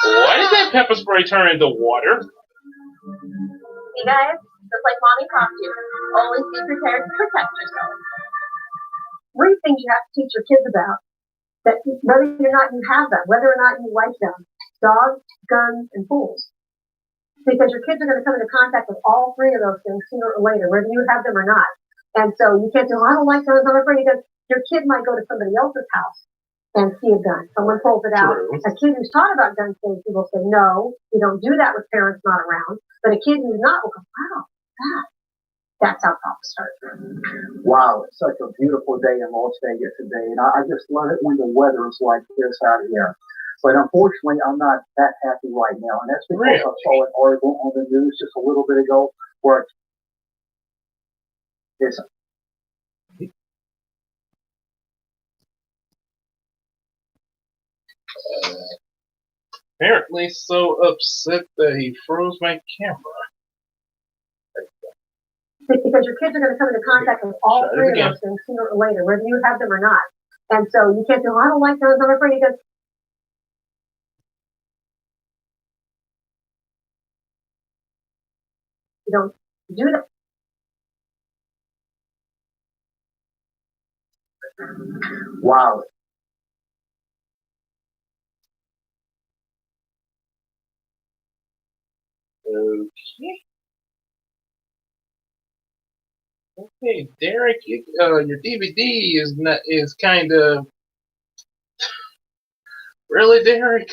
Why did that pepper spray turn into water? You guys, just like mommy taught you, always be prepared to protect yourself. 3 things you have to teach your kids about. That whether or not you have them, whether or not you like them. Dogs, guns, and fools. Because your kids are going to come into contact with all 3 of those things sooner or later, whether you have them or not. And so you can't say, well, I don't like guns, I'm afraid, because your kid might go to somebody else's house and see a gun. Someone pulls it out. True. A kid who's taught about gun safety will say, no, you don't do that with parents not around. But a kid who's not will go, wow, that's how Papa starts. Wow, it's such a beautiful day in Las Vegas today, and I just love it when the weather is like this out here. But unfortunately, I'm not that happy right now, and that's because I saw an article on the news just a little bit ago where it's Apparently so upset that he froze my camera. Because your kids are going to come into contact with all three of those things sooner or later, whether you have them or not. And so you can't say, well, I don't like guns, I'm afraid, because you don't do that. wow. Okay. Okay, Derek, your DVD is kind of really, Derek.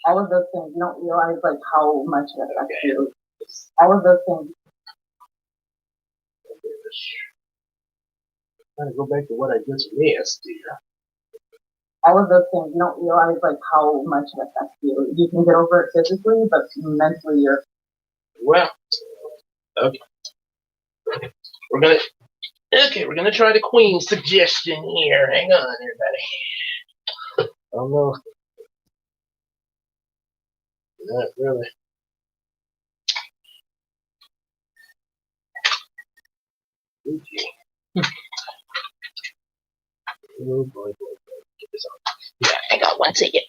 All of those things, you don't realize like how much it affects you. All of those things. I'm trying to go back to what I just missed here. All of those things, you don't realize like how much it affects you. You can get over it physically, but mentally you're. Well, okay. We're gonna try the Queen suggestion here. Hang on, everybody. Oh no, not really. Okay. Oh boy, get this on. Yeah, hang on one second.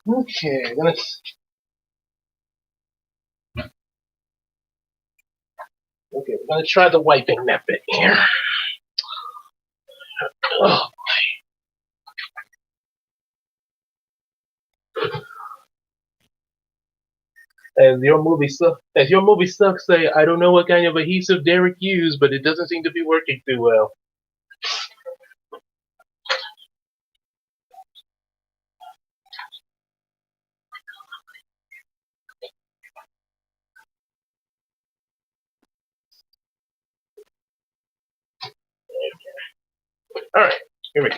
Okay, we're gonna try the wiping method here. Oh. As your movie sucks, say, I don't know what kind of adhesive Derek used, but it doesn't seem to be working too well. All right, here we go.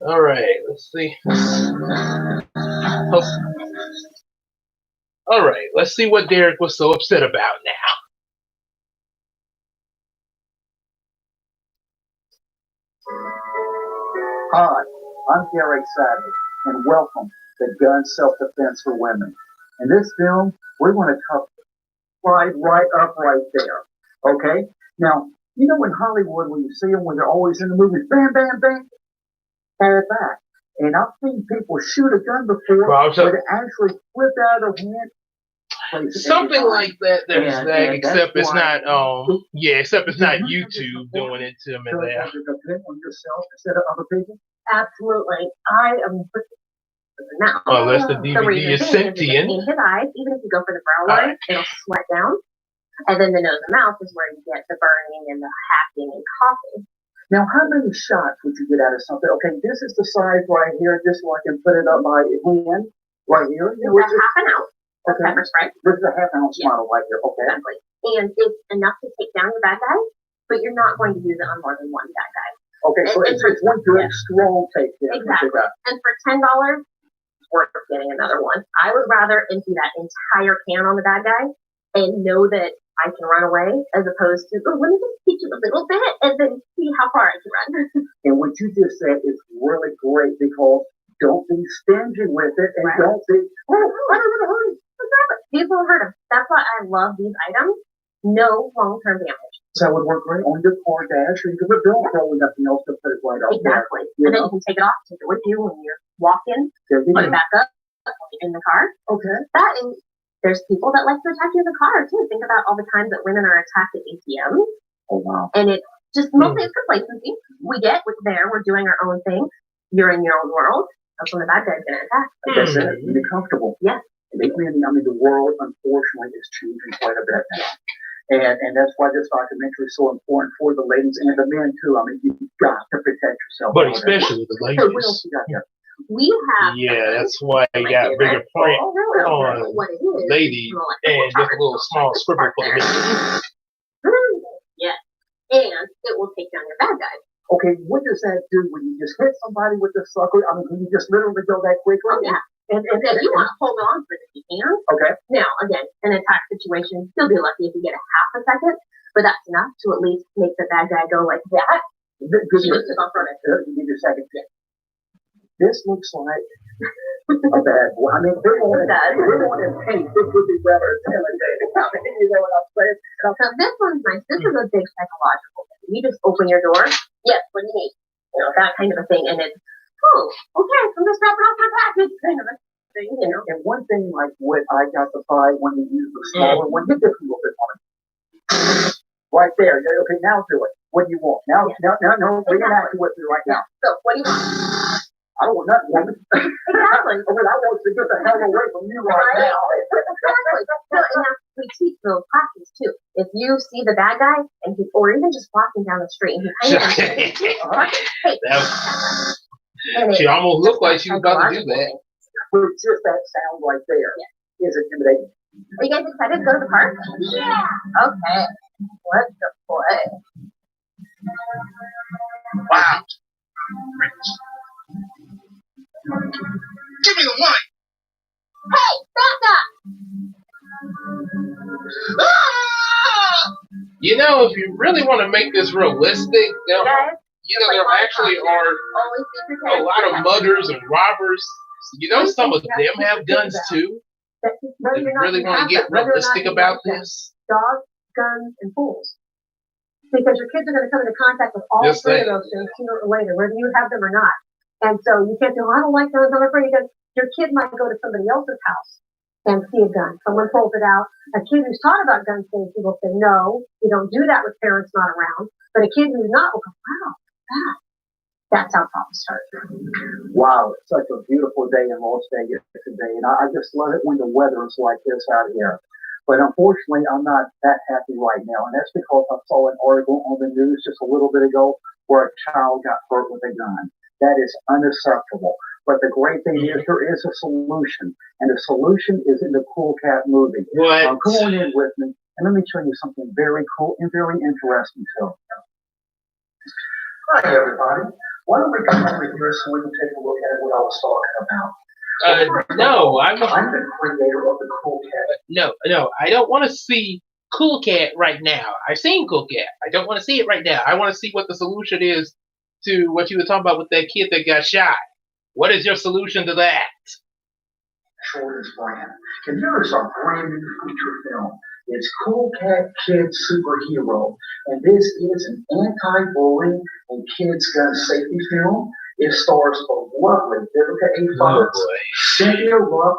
All right, let's see. All right, let's see what Derek was so upset about now. Hi, I'm Gary Savage, and welcome to Gun Self-Defense for Women. In this film, we're going to cover right up right there. Okay? Now, you know in Hollywood when you see them when they're always in the movies, bam, bam, bam, fall back. And I've seen people shoot a gun before, but it actually flipped out of their hand. Something like that. There's that, except it's not. Except it's not YouTube doing it to me there. On yourself instead of other people. Absolutely. I am. Now, Unless the DVD is sentient. In his eyes, even if you go for the brow line, it'll sweat down. And then the nose and mouth is where you get the burning and the hacking and coughing. Now, how many shots would you get out of something? Okay, this is the size right here, just so I can put it up my hand right here. It's a half an ounce of pepper spray. This is a half ounce model right here. Okay. Exactly. And it's enough to take down your bad guys, but you're not going to use it on more than one bad guy. Okay, so it's one good, strong take. Exactly. And for $10, it's worth getting another one. I would rather empty that entire can on the bad guy and know that I can run away, as opposed to, let me just teach you a little bit and then see how far I can run. And what you just said is really great, because don't be stingy with it, and don't be, I don't want to hurry. Exactly. These will hurt them. That's why I love these items. No long-term damage. that would work great on your car dash, or you could put Velcro with nothing else to put it right up Exactly. there. And then you can take it off, take it with you when you're walking, put it back up in the car. Okay. That and there's people that like to attack you in the car too. Think about all the times that women are attacked at ATMs. Oh wow. And it's just mostly it's complacency. We get what's there, we're doing our own thing. You're in your own world. That's when the bad guy's gonna attack. That's it. You be comfortable. Yeah. I mean, the world unfortunately is changing quite a bit now. And that's why this documentary is so important for the ladies and the men too. I mean, you've got to protect yourself. But especially the So what ladies. else you got here? We have Yeah, that's why I got bigger print on what it is. lady and just a little small scribble for the men. Yeah. And it will take down your bad guys. Okay, what does that do when you just hit somebody with the sucker? I mean, can you just literally go that quickly? Oh, yeah. And if you want to hold on for it if you can. Okay. Now, again, in an attack situation, you'll be lucky if you get a half a second, but that's enough to at least make the bad guy go like that. Give me a second. This looks like a bad boy. I mean, we're going in paint. This would be rather intimidating. You know what I'm saying? So this one's nice. This is a big psychological thing. You just open your door. Yes, what do you need? You know, that kind of a thing. And it's, oh, okay, I'm just dropping off my package kind of a thing, you know. And one thing like what I got to find when you use the smaller one, hit this a little bit on it. Right there. Okay, now do it. What do you want? Now, reenact with me right now. So, what do you want? I don't want nothing, woman. Exactly. I want to get the hell away from you right now. Exactly. So, and now we teach those classes too. If you see the bad guy, and or even just walking down the street, and he kind of She almost looked like she was about to do that. With just that sound right there is intimidating. Are you guys excited to go to the park? Yeah. Okay. Let's go play. Wow. Give me the money. Hey, back up! Ah! You know, if you really want to make this realistic, there actually are a lot of muggers and robbers. You know, some of them have guns too. If you really want to get realistic about this. Dogs, guns, and fools. Because your kids are going to come into contact with all three of those things sooner or later, whether you have them or not. And so you can't say, well, I don't like guns, I'm afraid because your kid might go to somebody else's house and see a gun. Someone pulls it out. A kid who's taught about gun safety will say, no, you don't do that with parents not around. But a kid who's not will go, wow, that's how problems start. Wow, it's such a beautiful day in Las Vegas today. And I just love it when the weather is like this out here. But unfortunately, I'm not that happy right now. And that's because I saw an article on the news just a little bit ago where a child got hurt with a gun. That is unacceptable. But the great thing is there is a solution. And the solution is in the Cool Cat movie. What? Come on in with me. And let me show you something very cool and very interesting too. Hi, everybody. Why don't we come over here so we can take a look at what I was talking about? No, I'm the creator of the Cool Cat. No, I don't want to see Cool Cat right now. I've seen Cool Cat. I don't want to see it right now. I want to see what the solution is to what you were talking about with that kid that got shot. What is your solution to that? Shortest brand. And here is our brand new feature film. It's Cool Cat Kids Superhero. And this is an anti-bullying and kids gun safety film. It stars a lovely Vivica A. Fox, Cynthia Rock,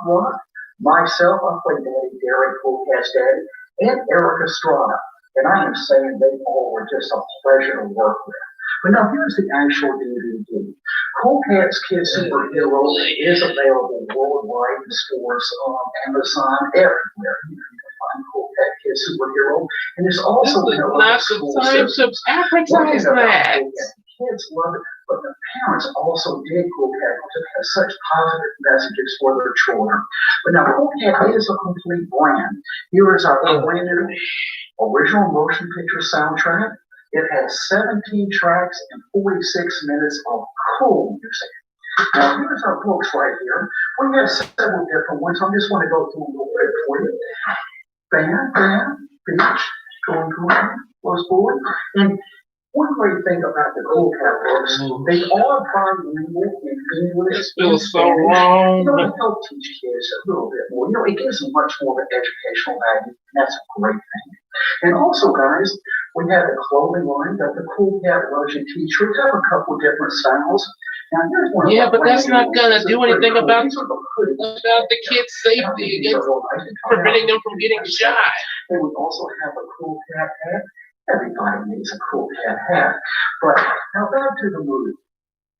myself, I play Daddy Derek, Cool Cat's daddy, and Eric Estrada. And I am saying they all were just a pleasure to work with. But now here's the actual DVD. Cool Cat's Kids Superhero is available worldwide in stores on Amazon, everywhere. You can find Cool Cat Kids Superhero. And it's also in a lot of school systems. Advertise that. Kids love it, but the parents also dig Cool Cat because it has such positive messages for their children. But now Cool Cat is a complete brand. Here is our brand new original motion picture soundtrack. It has 17 tracks and 46 minutes of cool music. Now here's our books right here. We have several different ones. I just want to go through a little bit for you. Bam, beach, going, close forward. And one great thing about the Cool Cat books, they are bilingual in English. This feels so wrong. You know, it helps teach kids a little bit more. You know, it gives them much more of an educational value, and that's a great thing. And also, guys, We have a clothing line that the Cool Cat loves you teacher. We have a couple different styles. Now, here's one Yeah, of the but that's not gonna This is do pretty anything cool. about These are the hoodies. the kids' safety against preventing them from getting shot. They would also have a Cool Cat hat. Everybody needs a Cool Cat hat. But now back to the movie.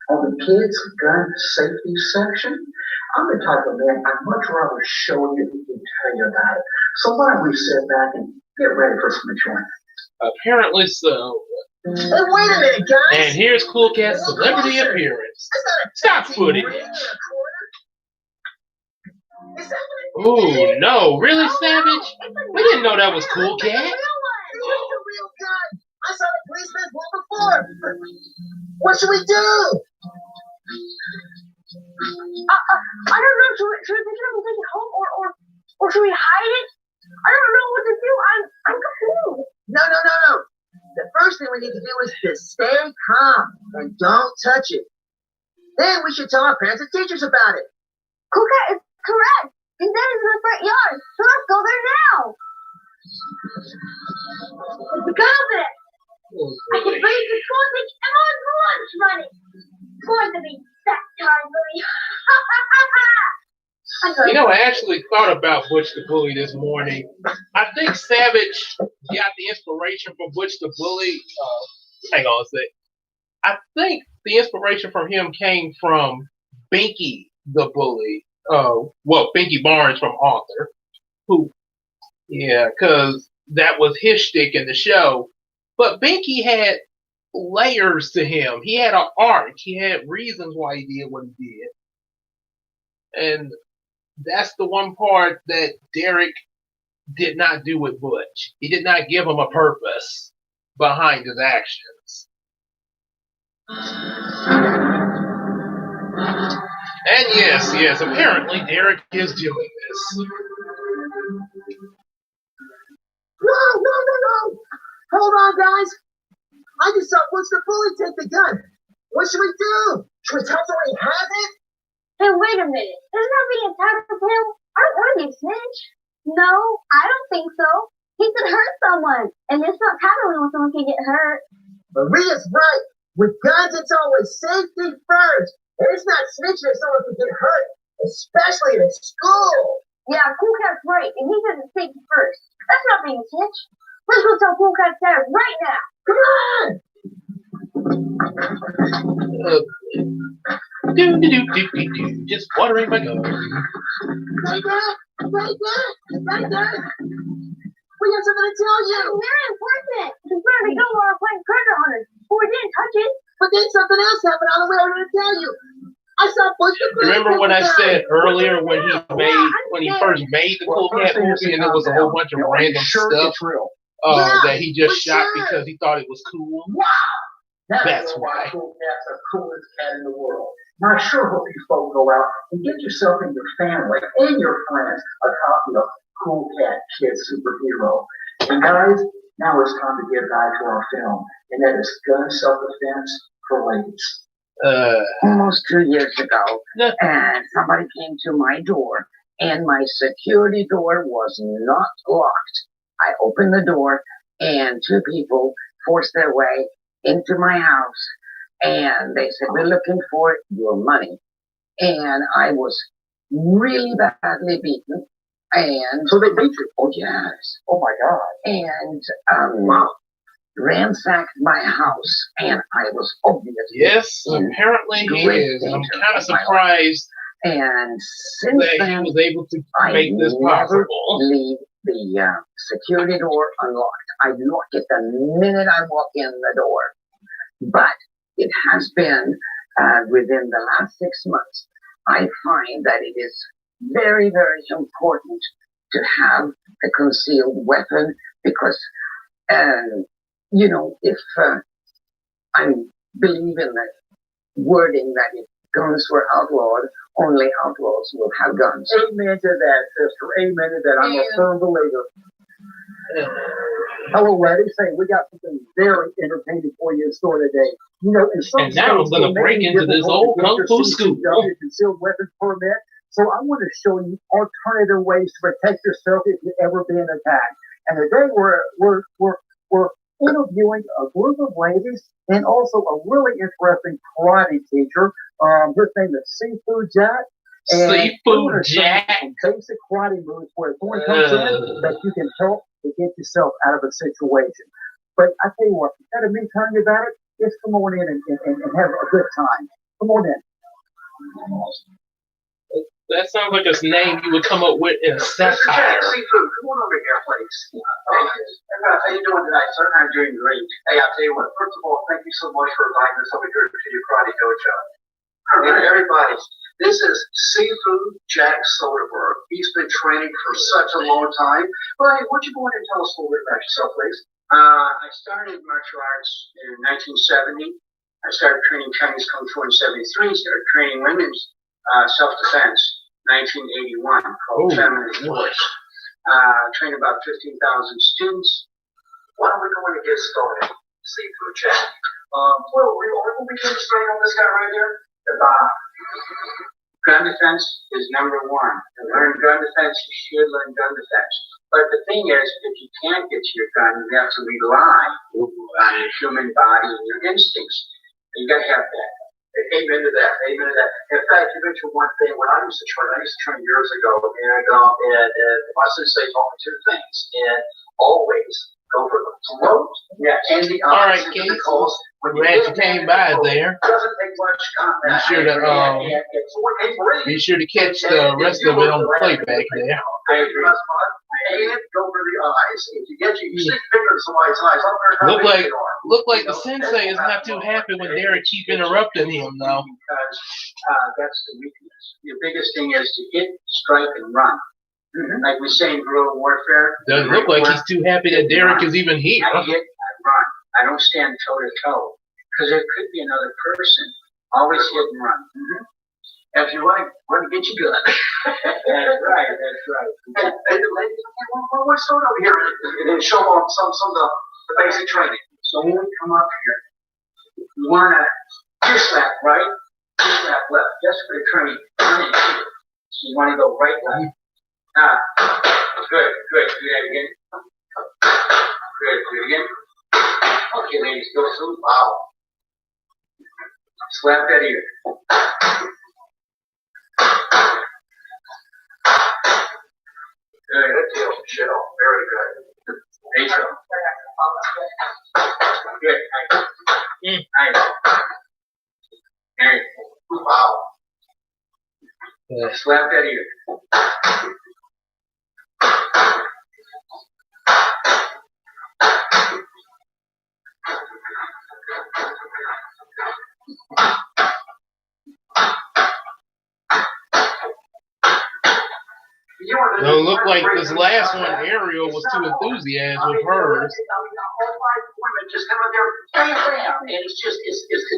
On the kids' gun safety section, I'm the type of man I'd much rather show you than tell you about it. So why don't we sit back and get ready for some enjoyment? Apparently so. Hey, wait a minute, guys. And here's Cool Cat's celebrity appearance. Stop footage. Ooh, no, really, Savage? We didn't know that was Cool Cat. It's a real gun. I saw the policeman's one before. What should we do? I don't know. Should we pick it up and take it home, or should we hide it? I don't know what to do. I'm confused. No. The first thing we need to do is to stay calm and don't touch it. Then we should tell our parents and teachers about it. Cool Cat is correct. His dad is in the front yard, so let's go there now. Let's go there. I can raise the school and make everyone's lunch running. It's going to be that time for me. You know, I actually thought about Butch the Bully this morning. I think Savage got the inspiration from Butch the Bully. Hang on a sec. I think the inspiration from him came from Binky the Bully. Binky Barnes from Author. Because that was his shtick in the show. But Binky had layers to him. He had an arc. He had reasons why he did what he did. And that's the one part that Derek did not do with Butch. He did not give him a purpose behind his actions. And yes, apparently Derek is doing this. No. Hold on, guys. I just saw Butch the Bully take the gun. What should we do? Should we tell someone he has it? Hey, wait a minute. There's not being attacked with him. I don't want to be a snitch. No, I don't think so. He could hurt someone. And it's not tattling when someone can get hurt. Maria's right. With guns, it's always safety first. And it's not snitching if someone can get hurt, especially in school. Yeah, Cool Cat's right. And he says it's safety first. That's not being a snitch. Let's go tell Cool Cat's dad right now. Come on! Just watering my garden. Right there. We got something to tell you. It's very important. It's where we go while we're playing treasure hunters. But we didn't touch it. But then something else happened on the way over to tell you. I saw Butch the Bully. Remember what I said earlier when he first made the Cool Cat movie and there was a whole bunch of random stuff that he just shot because he thought it was cool? Wow! That's why. Cool Cat's the coolest cat in the world. Now, I sure hope you folks go out and get yourself and your family and your friends a copy of Cool Cat Kid Superhero. And guys, now it's time to get back to our film, and that is Gun Self-Defense for Ladies. Almost 2 years ago, and somebody came to my door, and my security door was not locked. I opened the door, and two people forced their way into my house, and they said, "We're looking for your money." And I was really badly beaten. And So they beat you? oh yes, Oh my God. and ransacked my house, and I was obviously Yes, apparently he is. I'm kind of surprised and since that he then was able to I make this never possible. leave the security door unlocked. I lock it the minute I walk in the door. But it has been within the last 6 months, I find that it is very, very important to have a concealed weapon because, if I believe in the wording that if guns were outlawed, only outlaws will have guns. Amen to that, sister. Amen to that. I'm a firm believer. Hello, ladies. Say, we got something very entertaining for you in store today. And now I'm going to break into this old Kung Fu school. Concealed weapons permit. So I want to show you alternative ways to protect yourself if you've ever been attacked. And today we're interviewing interviewing a group of ladies and also a really interesting karate teacher. His name is Seafood Jack. And Seafood Jack. Some basic karate moves where someone comes in that you can help to get yourself out of a situation. But I tell you what, instead of me telling you about it, just come on in and have a good time. Come on in. That sounds like a name you would come up with in a satire. Mr. Jack, Seafood, come on over here, please. How you doing tonight, sir? I'm doing great. Hey, I'll tell you what, first of all, thank you so much for inviting us over here to your karate dojo. All right, everybody, this is Seafood Jack Soderbergh. He's been training for such a long time. Well, hey, would you go ahead and tell us a little bit about yourself, please? I started martial arts in 1970. I started training Chinese Kung Fu in 73. Started training women's self-defense, 1981, called Feminine Force. Trained about 15,000 students. Why don't we go in and get started? Seafood Jack. Well, we'll begin straight on this guy right here. Gun defense is number one. To learn gun defense, you should learn gun defense. But the thing is, if you can't get to your gun, you have to rely on your human body and your instincts. You got to have that. Amen to that. Amen to that. In fact, you mentioned one thing. When I used to train years ago, and my sensei told me two things. And always go for the throat and the eyes. All right, Gabe. Because when Glad you came by there. It doesn't take much combat. Be sure to catch the rest of it on the playback there. And go for the eyes. If you get you stick fingers in somebody's eyes, I don't know how big they are. Look like the sensei is not too happy when Derek keep interrupting him though. Because that's the weakness. Your biggest thing is to hit, strike, and run. Like we say in guerrilla warfare. Doesn't look like he's too happy that Derek is even here. I hit, I run. I don't stand toe to toe. Because there could be another person. Always hit and run. If you like, run to get your gun. That's right, that's right. And the ladies, okay, we'll start over here and show off some of the basic training. So when we come up here, you want to two slap right, two slap left, just for the training. So you want to go right, left. Good. Do that again. Good, do it again. Okay, ladies, go through. Wow. Slap that ear. Good deal, Michelle. Very good. Rachel. Good. Nice. Nice. Wow. Slap that ear. No, it looked like this last one, Ariel, was too enthusiastic with hers. Just come in there, bam, and it's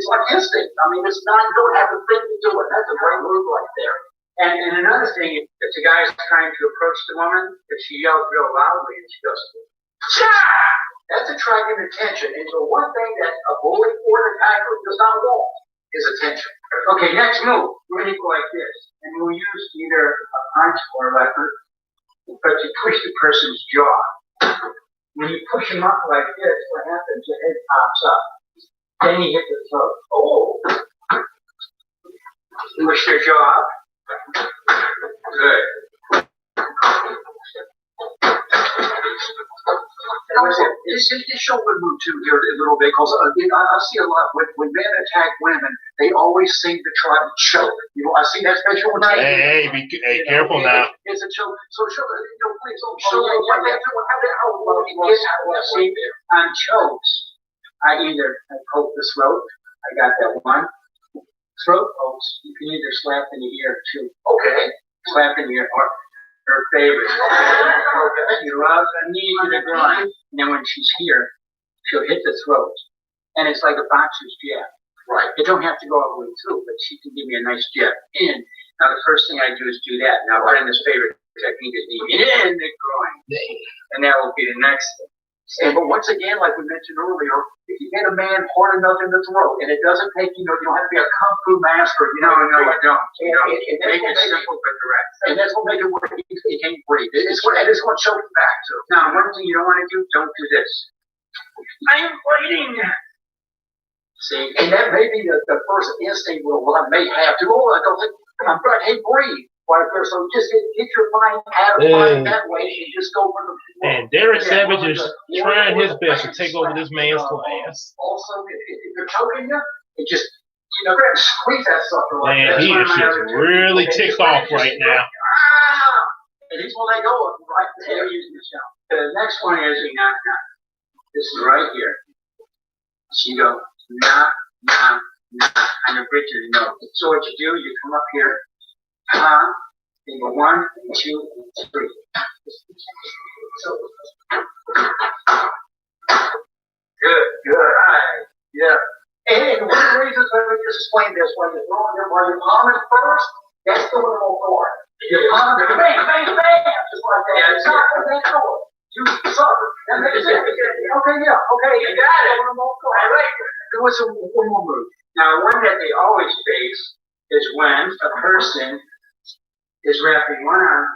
like instinct. I mean, it's not, you don't have to think to do it. That's a great move right there. And another thing, if the guy is trying to approach the woman, if she yells real loudly and she goes, "Cha!" That's attracting attention. And so one thing that a bully or an attacker does not want is attention. Okay, next move. We're going to go like this. And we'll use either a punch or a leopard, but you push the person's jaw. When you push them up like this, what happens? Your head pops up. Then you hit the throat. Oh! Push their jaw up. Good. This shoulder move too here a little bit, because I see a lot when men attack women, they always seem to try to choke. You know, I see that special one. Hey, careful now. It's a choke. So please don't show what they do. See, on chokes, I either poke the throat. I got that one. Throat pokes, you can either slap in the ear too. Okay. Slap in the ear. Or her favorite. Okay. You rub her knee to the groin. And then when she's here, she'll hit the throat. And it's like a boxer's jab. Right. It don't have to go all the way through, but she can give me a nice jab in. Now the first thing I do is do that. Now Brenda's favorite technique is the in the groin. And that will be the next thing. But once again, like we mentioned earlier, if you hit a man hard enough in the throat, and it doesn't take, you don't have to be a kung fu master. No, you don't. Make it simple but direct. And that's what makes it work. You can't breathe. It's going to choke you back. So now, one thing you don't want to do, don't do this. I am waiting. See, and that may be the first instinct well, I may have to. Oh, I don't think I'm right. Hey, breathe. Right there. So just get your mind out of mind that way and just go for the. And Derek Savage is trying his best to take over this man's class. Also, if they're choking you, it just squeeze that sucker. Man, he is just really ticked off right now. And he's gonna let go of him right there. The next one is this is right here. So you go nah, and the bridge is no. So what you do, you come up here, you go 1, 2, 3. Good, right, yeah. And one of the reasons let me just explain this, when you're throwing your palm is first, that's the one that will go on. Your palm, bang, bang, bang, just like that. Yeah, it's not what they call it. You suffer. That makes sense. Okay, yeah, okay, you got it. All right. There was one more move. Now, one that they always face is when a person is wrapping one arm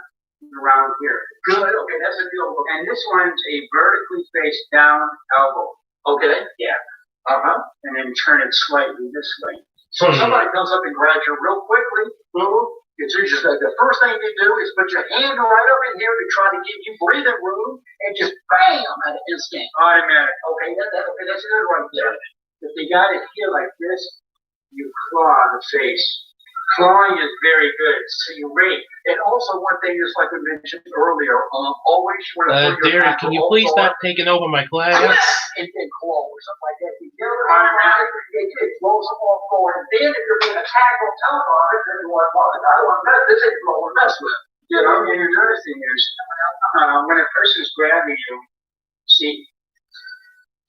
around here. Good, okay, that's a good one. And this one's a vertically faced down elbow. Okay? Yeah. And then turn it slightly this way. So if somebody comes up and grabs you real quickly, it's just like the first thing you do is put your hand right up in here to try to give you breathing room and just bam at an instant. Automatic. Okay, that's good right there. If they got it here like this, you claw the face. Clawing is very good. So you rate. And also one thing is like we mentioned earlier, always want to put your Derek, can you please stop taking over my class? And claw or something like that. You never automatically it blows them all forward. And then if you're being attacked on top of it, then you want to I don't want to mess this ain't blowing mess with. You know, and another thing is when a person's grabbing you, see,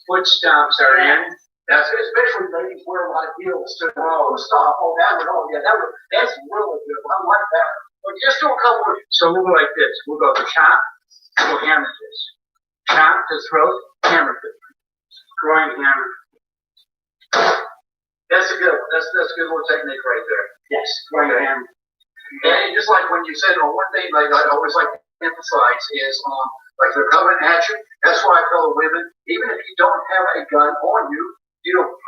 foot stomps are in. That's especially ladies wear a lot of heels to stop. That's really good. I like that. But just do a couple of so we'll go like this. We'll go to chop, we'll hammer this. Chop to throat, hammer this. Groin hammer. That's a good one. That's a good little technique right there. Yes. Groin hammer. And just like when you said one thing like I always like to emphasize is like they're coming at you. That's why I tell the women, even if you don't have a gun on you,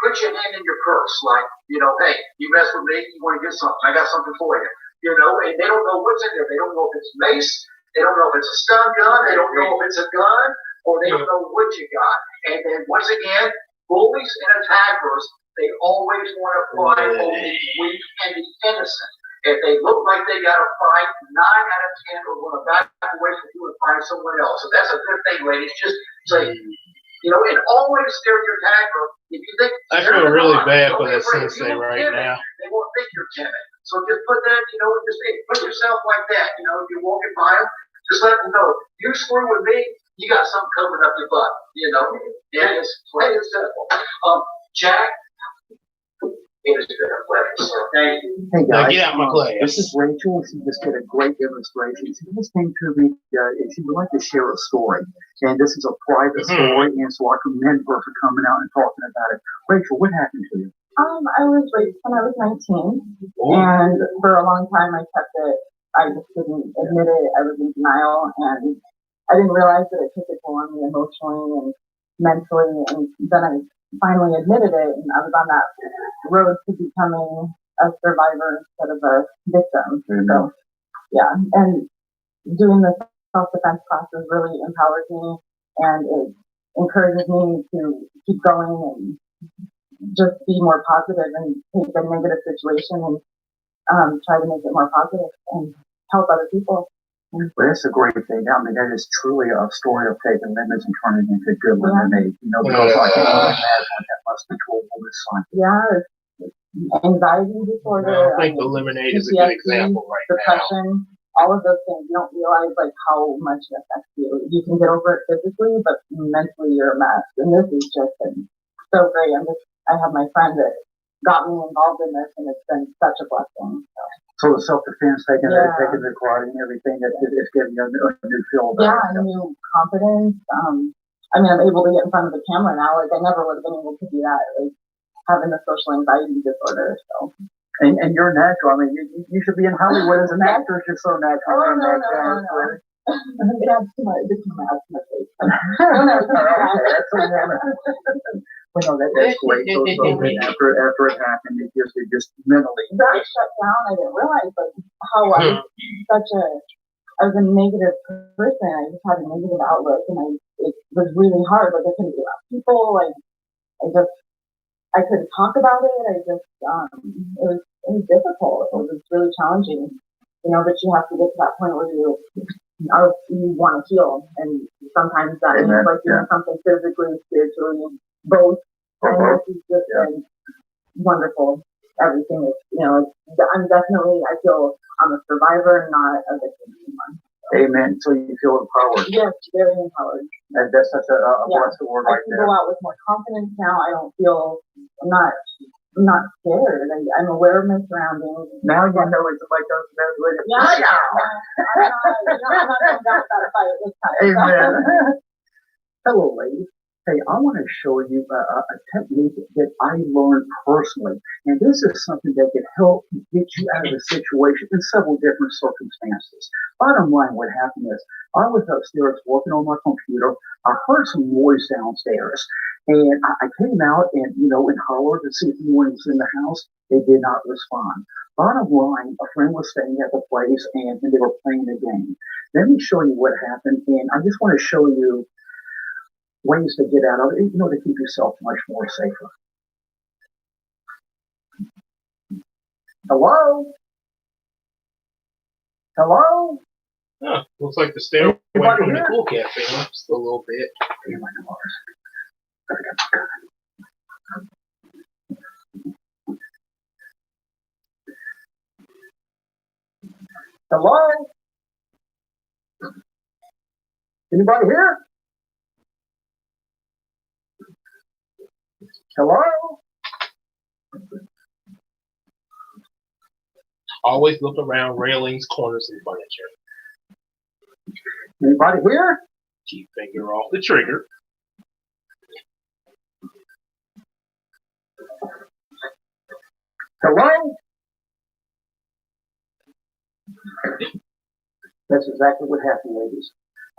put your hand in your purse, like, hey, you mess with me, you want to get something, I got something for you. And they don't know what's in there. They don't know if it's mace, they don't know if it's a stun gun, they don't know if it's a gun, or they don't know what you got. And then once again, bullies and attackers, they always want to fight over the weak and the innocent. If they look like they got to fight, 9 out of 10 are going to back away from you and find someone else. So that's a good thing, ladies. Just say, and always scare your attacker. If you think I feel really bad for that sensei right now. They won't think you're timid. So just put that, just put yourself like that. If you're walking by them, just let them know. You screw with me, you got something coming up your butt. Yeah, it's plain and simple. Jack, it has been a pleasure. So thank you. Hey guys, get out my class. This is Rachel. She just did a great demonstration. She just came to me. She would like to share a story, and this is a private story, and so I commend her for coming out and talking about it. Rachel, what happened to you? I was raped when I was 19, and for a long time I kept it. I just didn't admit it. I was in denial, and I didn't realize that it took a toll on me emotionally and mentally, and then I finally admitted it, and I was on that road to becoming a survivor instead of a victim. So, yeah, and doing the self-defense classes really empowers me, and it encourages me to keep going and just be more positive and take a negative situation and try to make it more positive and help other people. Well, that's a great thing. I mean, that is truly a story of taking lemons and turning it into good lemonade. Because I can only imagine that must be trouble this time. Yeah, anxiety disorder. I think the lemonade is a good example right depression, all of those things. You don't realize how much it affects you. You can get over it physically, but mentally you're a mess. And this is just been so great. I have my friend that got me involved in this, and it's been such a blessing. So the self-defense, taking the karate and everything, that is giving you a new feel. A new confidence. I'm able to get in front of the camera now. I never would have been able to do that. Having the social anxiety disorder. So. And you're natural. I mean, you should be in Hollywood as an actress. You're so natural. No. It adds to my face. Well, no, that's great. So after it happened, it just mentally. That shut down. I didn't realize like how I was a negative person. I just had a negative outlook, and it was really hard. Like I couldn't be around people. I couldn't talk about it. It was difficult. It was really challenging. But you have to get to that point where you want to heal, and sometimes that means like doing something physically, spiritually, both. And this is just been wonderful. Everything is, I'm definitely, I feel I'm a survivor, not a victim anymore. Amen. So you feel empowered. Yes, very empowered. That's such a blessed word right there. I can go out with more confidence now. I don't feel, I'm not scared. I'm aware of my surroundings. Now you know it's like those with it. Yeah, I'm not going down without a fight at this time. Amen. Hello, ladies. Hey, I want to show you a technique that I learned personally, and this is something that can help get you out of a situation in several different circumstances. Bottom line, what happened is I was upstairs working on my computer. I heard some noise downstairs, and I came out and and hollered to see if anyone was in the house. They did not respond. Bottom line, a friend was staying at the place, and they were playing the game. Let me show you what happened, and I just want to show you ways to get out of it, to keep yourself much more safer. Hello? Hello? Huh, looks like the stairway from the Cool Cat family. Just a little bit. Hello? Anybody here? Hello? Always look around railings, corners, and furniture. Anybody here? Keep finger off the trigger. Hello? That's exactly what happened, ladies.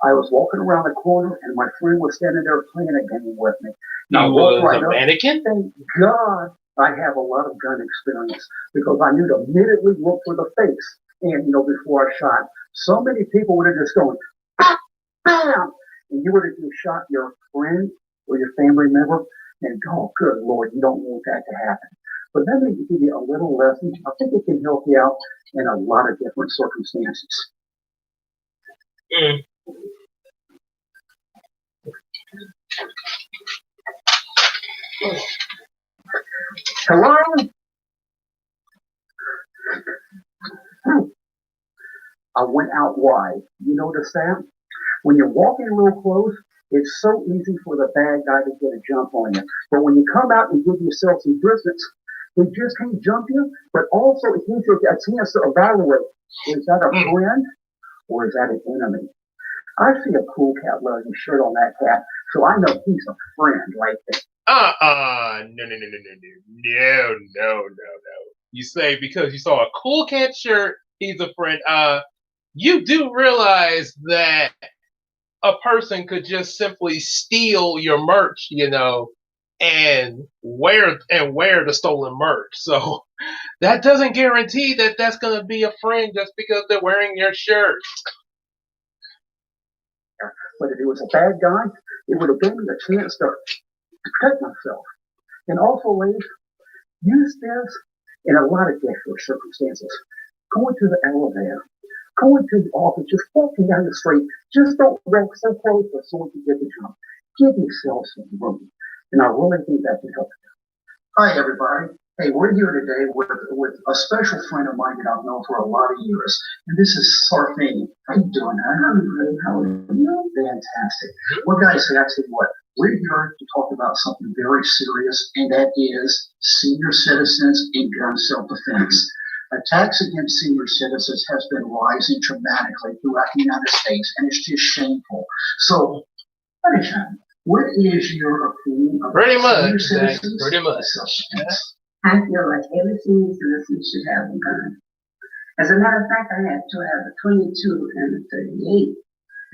I was walking around the corner, and my friend was standing there playing a game with me. Now, was a mannequin? Thank God I have a lot of gun experience, because I knew to immediately look for the face, and before I shot. So many people would have just gone, bam, bam, and you would have just shot your friend or your family member, and oh, good Lord, you don't want that to happen. But let me give you a little lesson. I think it can help you out in a lot of different circumstances. Hello? I went out wide. You notice that? When you're walking real close, it's so easy for the bad guy to get a jump on you. But when you come out and give yourself some distance, he just can't jump you, but also it gives you a chance to evaluate, is that a friend or is that an enemy? I see a Cool Cat logo shirt on that cat, so I know he's a friend right there. No. You say because you saw a Cool Cat shirt, he's a friend. You do realize that a person could just simply steal your merch, and wear the stolen merch. So that doesn't guarantee that that's going to be a friend just because they're wearing your shirt. But if it was a bad guy, it would have given me a chance to protect myself. And also, ladies, use this in a lot of different circumstances. Going to the elevator, going to the office, just walking down the street. Just don't walk so close for someone to get the jump. Give yourself some room. And I really think that can help you. Hi, everybody. Hey, we're here today with a special friend of mine that I've known for a lot of years. And this is Sarfini. How you doing? How are you? Fantastic. Well, guys, actually what? We're here to talk about something very serious, and that is senior citizens and gun self-defense. Attacks against senior citizens has been rising dramatically throughout the United States, and it's just shameful. So, what is your opinion of senior citizens? Pretty much. I feel like every senior citizen should have a gun. As a matter of fact, I have two. I have a 22 and a 38.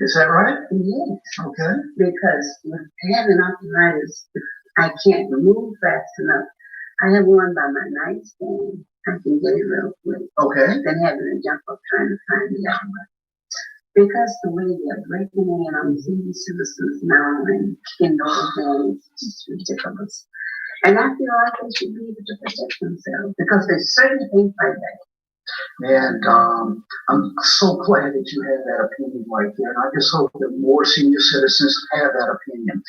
Is that right? Yes, Okay. because with having arthritis, I can't move fast enough. I have one by my nightstand. I can get it real quick. Okay. Than having to jump up trying to find the outlet. Because the way they're breaking in on senior citizens now and in those days, it's just ridiculous. And I feel like they should be able to protect themselves because they certainly think like that. And I'm so glad that you have that opinion right there. And I just hope that more senior citizens have that opinion.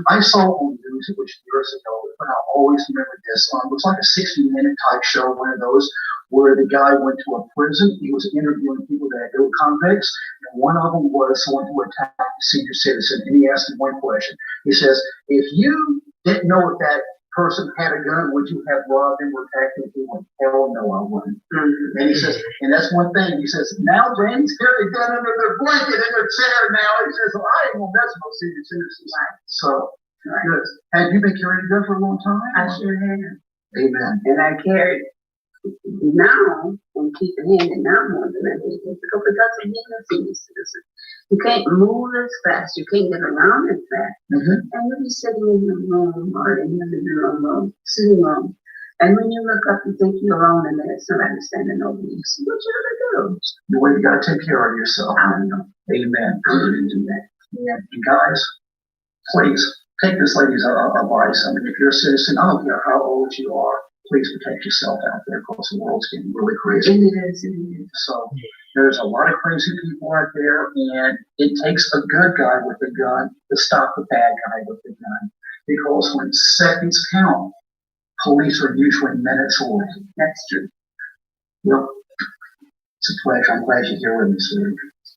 I saw on the news, it was years ago, but I always remember this. It was like a 60-minute type show, one of those where the guy went to a prison. He was interviewing people that had ill convicts. And one of them was someone who attacked a senior citizen. And he asked him one question. He says, if you didn't know if that person had a gun, would you have robbed him or attacked him? He went, hell no, I wouldn't. Mm-hmm. And he says, and that's one thing. He says, now Randy's carrying a gun under their blanket in their chair now. He says, well, I ain't gonna mess with no senior citizens. So, good. Have you been carrying a gun for a long time? I sure have. Amen. And I carry now and keep it handed now more than I did because of being a senior citizen. You can't move as fast. You can't get around as fast. Mm-hmm. And you'll be sitting in your room or in the living room or sitting room. And when you look up, you think you're alone and there's somebody standing over you. So what you gonna do? The way you gotta take care of yourself. I don't know. Amen. I'm gonna do that. Yeah. You guys, please take this lady's advice. I mean, if you're a citizen, I don't care how old you are, please protect yourself out there because the world's getting really crazy. So there's a lot of crazy people out there, and it takes a good guy with a gun to stop the bad guy with the gun. Because when seconds count, police are usually minutes away. That's true. Yep. It's a pleasure. I'm glad you're here with me, sir.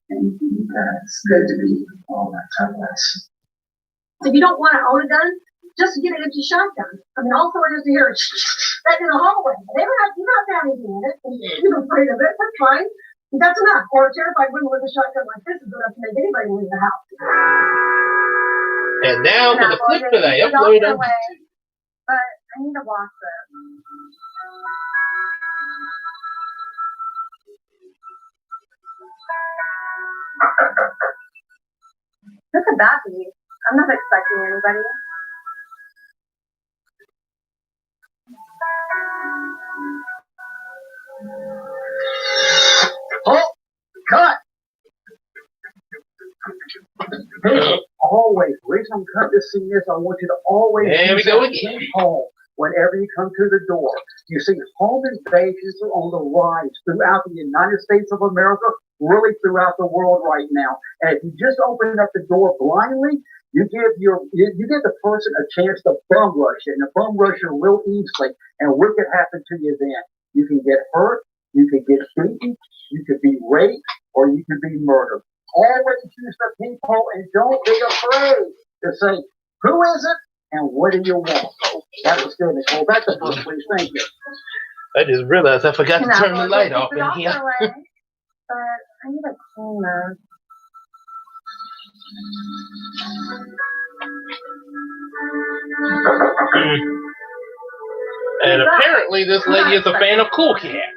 Thank you, guys. It's good to be here. Oh, that's nice. If you don't want to own a gun, just get it into shotgun. I mean, also it is to hear that in the hallway. You're not damaging it. You're afraid of it. That's fine. That's enough. Or terrified women with a shotgun like this is enough to make anybody leave the house. And now for the clip that I upload on. But I need to watch this. Look at that, dude. I'm not expecting anybody. Oh, cut! Hey, always, the reason I'm cutting this scene is I want you to always use that home whenever you come to the door. You see, home invasions are on the rise throughout the United States of America, really throughout the world right now. And if you just open up the door blindly, you give the person a chance to bum rush it, and the bum rush you real easily, and what could happen to you then? You can get hurt, you could get beaten, you could be raped, or you could be murdered. Always use the people and don't be afraid to say, who is it and what do you want? That was good, Nicole. Back to first, please. Thank you. I just realized I forgot to turn the light off in here. But I need a cleaner. And apparently this lady is a fan of Cool Cat.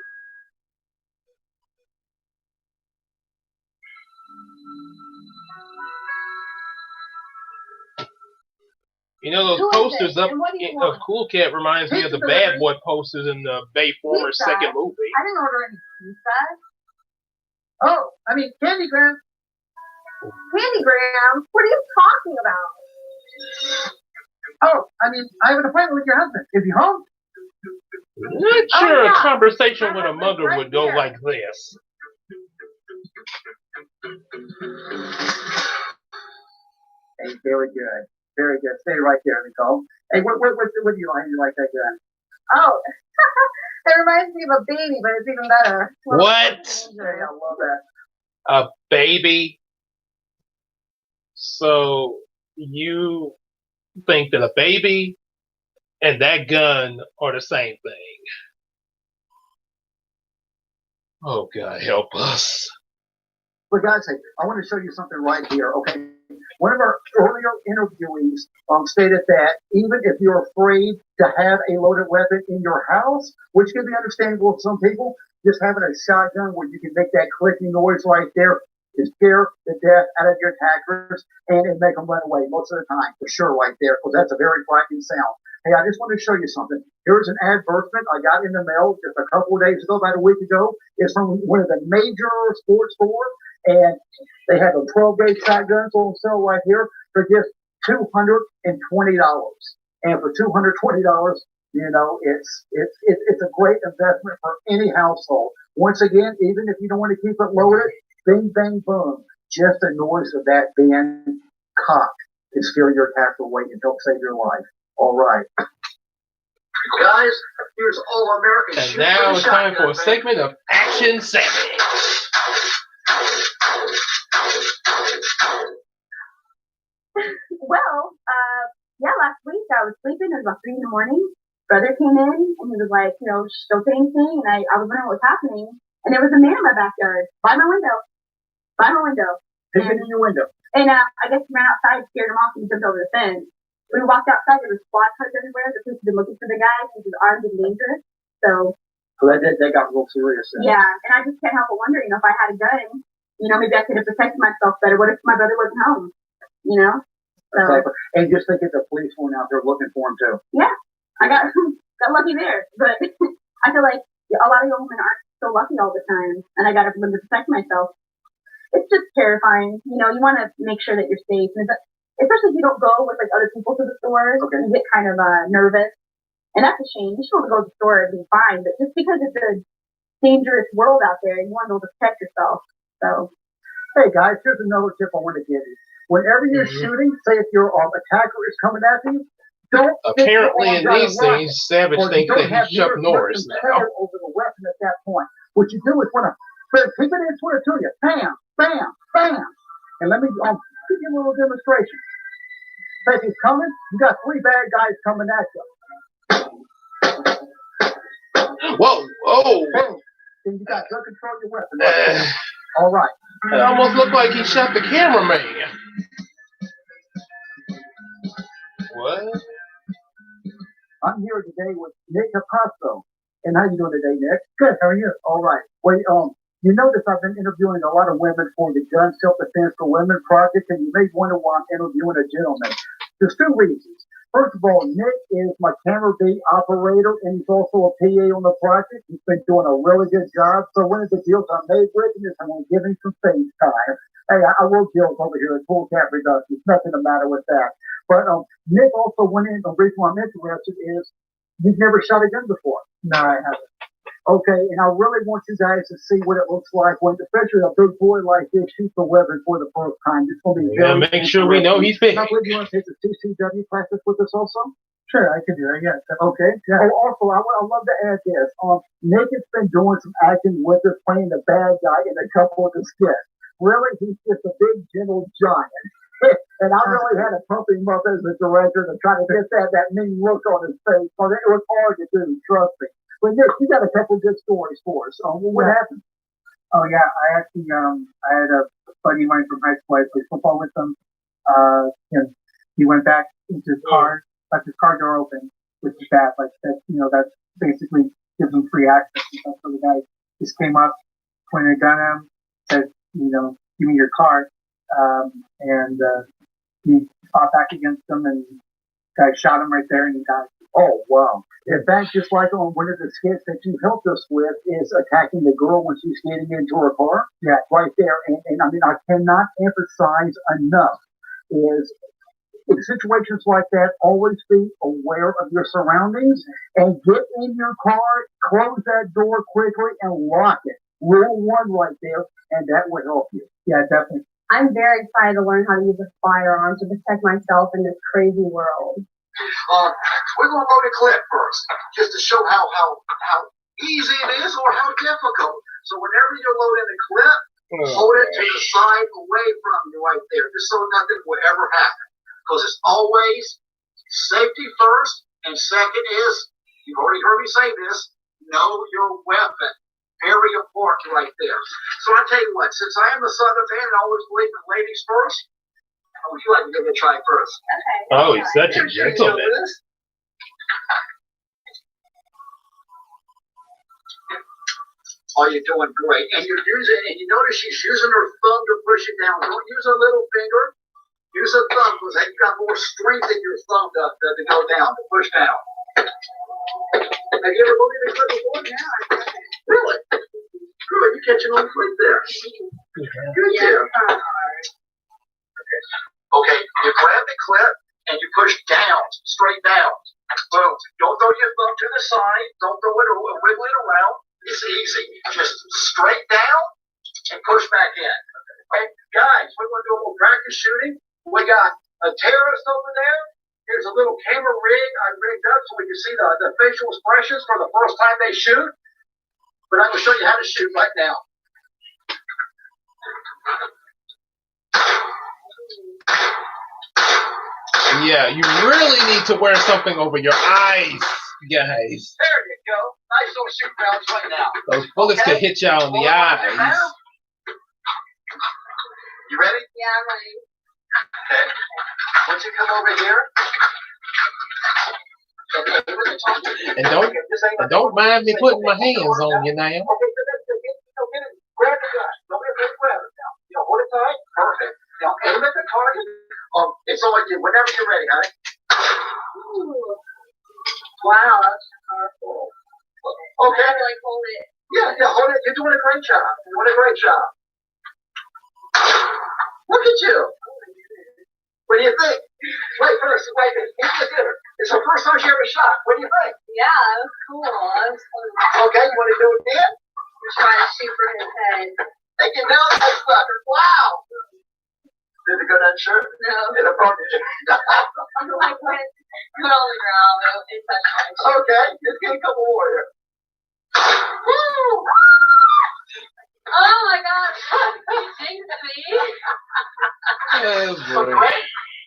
You know, those posters up of Cool Cat reminds me of the Bad Boy posters in the Bay Former second movie. I didn't order any pizza. Oh, I mean, Candygram. Candygram? What are you talking about? Oh, I mean, I have an appointment with your husband. Is he home? Not sure a conversation with a mother would go like this. Hey, very good. Very good. Stay right there, Nicole. Hey, what do you like? You like that gun? Oh, it reminds me of a baby, but it's even better. What? Hey, I love that. A baby? So you think that a baby and that gun are the same thing? Oh, God, help us. For God's sake, I want to show you something right here, okay? One of our earlier interviewees stated that even if you're afraid to have a loaded weapon in your house, which can be understandable to some people, just having a shotgun where you can make that clicking noise right there is scare the death out of your attackers and make them run away most of the time, for sure, right there, because that's a very frightening sound. Hey, I just want to show you something. Here's an advertisement I got in the mail just a couple of days ago, about a week ago. It's from one of the major sports stores, and they have a 12-gauge shotguns on sale right here for just $220. And for $220, you know, it's a great investment for any household. Once again, even if you don't want to keep it loaded, bing, bang, boom. Just the noise of that being cocked to scare your attacker away and help save your life. All right. Guys, here's All American. And now it's time for a segment of Action Sammy. Well, last week I was sleeping. It was about 3 in the morning. Brother came in and he was like, still painting, and I was wondering what was happening. And there was a man in my backyard, by my window. Peeping in your window. And I guess he ran outside, scared him off, and he jumped over the fence. When we walked outside, there were squad cars everywhere. The police had been looking for the guy because he was armed and dangerous. So that got real serious. Yeah, and I just can't help but wondering, if I had a gun, maybe I could have protected myself better. What if my brother wasn't home? So, exactly. And just think if the police weren't out there looking for him too. Yeah, I got lucky there. But I feel like a lot of young women aren't so lucky all the time, and I got to learn to protect myself. It's just terrifying. You want to make sure that you're safe, and especially if you don't go with other people to the store. Okay. You get kind of nervous, and that's a shame. You should want to go to the store and be fine, but just because it's a dangerous world out there, you want to be able to protect yourself. So, hey guys, here's another tip I want to give you. Whenever you're shooting, say if your attacker is coming after you, don't. Apparently, in these things, Savage thinks that he's Chuck Norris now. Over the weapon at that point. What you do is want to keep it in to you. Bam, bam, bam. And let me give you a little demonstration. Say if he's coming, you got 3 bad guys coming at you. Whoa, oh. Boom. Then you got to control your weapon. Right? All right. It almost looked like he shot the cameraman. What? I'm here today with Nick Capasso. And how you doing today, Nick? Good. How are you? All right. Well, you notice I've been interviewing a lot of women for the Gun Self-Defense for Women project, and you may wonder why I'm interviewing a gentleman. There's 2 reasons. First of all, Nick is my camera B operator, and he's also a PA on the project. He's been doing a really good job. So one of the deals I made with him is I'm going to give him some face time. Hey, I will deal over here at Full Cap Reductions. Nothing the matter with that. But Nick also went in, the reason why I'm interested is you've never shot a gun before. No, I haven't. Okay, and I really want you guys to see what it looks like when, especially a big boy like this, shoots a weapon for the first time. It's going to be very make sure we know he's big. I believe you want to take the CCW classes with us also? Sure, I can do that, yeah. Okay. Yeah. Oh, also, I love to add this. Nick has been doing some acting with us, playing the bad guy in a couple of the skits. Really, he's just a big, gentle giant. And I really had to pump him up as a director to try to get that mean look on his face. But it was hard to do, trust me. But Nick, you got a couple good stories for us. What happened? Oh yeah, I actually I had a buddy of mine from high school. I played football with him. And he went back into his car, left his car door open, which is bad. Like that, that basically gives him free access. And so the guy just came up, pointed a gun at him, said, give me your car. And he fought back against him, and the guy shot him right there, and he died. Oh, wow. In fact, just like on one of the skits that you helped us with is attacking the girl when she's getting into her car. Yeah, right there. And I mean, I cannot emphasize enough is in situations like that, always be aware of your surroundings and get in your car, close that door quickly and lock it. Rule 1 right there, and that will help you. Yeah, definitely. I'm very excited to learn how to use a firearm to protect myself in this crazy world. We're going to load a clip first, just to show how easy it is or how difficult. So whenever you're loading the clip, hold it to the side away from you right there, just so nothing will ever happen. Because it's always safety first, and second is, you've already heard me say this, know your weapon. Very important right there. So I tell you what, since I am the Southern man and always believe in ladies first, would you like to give it a try first? Okay. Oh, he's such a gentleman. Oh, you're doing great. And you're using, and you notice she's using her thumb to push it down. Don't use her little finger. Use her thumb because then you got more strength in your thumb to go down, to push down. Have you ever moved any foot before? Yeah. Really? Good. You're catching on right there. Good there. Okay. You grab the clip and you push down, straight down. Boom. Don't throw your thumb to the side. Don't throw it or wiggle it around. It's easy. Just straight down and push back in. Okay, guys, we're going to do a little practice shooting. We got a terrorist over there. Here's a little camera rig I rigged up so we can see the facial expressions for the first time they shoot. But I'm going to show you how to shoot right now. Yeah, you really need to wear something over your eyes, guys. There you go. Nice little shoot rounds right now. Those bullets could hit y'all in the eyes. You ready? Yeah, I'm ready. Okay. Once you come over here. And don't mind me putting my hands on you now. Okay, grab the gun. Don't be afraid to grab it now. You know, hold it tight. Perfect. Now aim at the target. It's all you. Whenever you're ready, honey. Ooh. Wow, that's powerful. Okay. I like hold it. Yeah, hold it. You're doing a great job. You're doing a great job. Look at you. What do you think? Wait, it's the first time she ever shot. What do you think? Yeah, that was cool. That was fun. Okay, you want to do it again? Just trying to shoot for his head. They can nail that sucker. Wow. Did it go down shirt? No. It'll probably. I'm like, put it on the ground. It touched my chin. Okay, let's get a couple more here. Woo! Oh my gosh. You jinxed me. Oh, boy. Okay.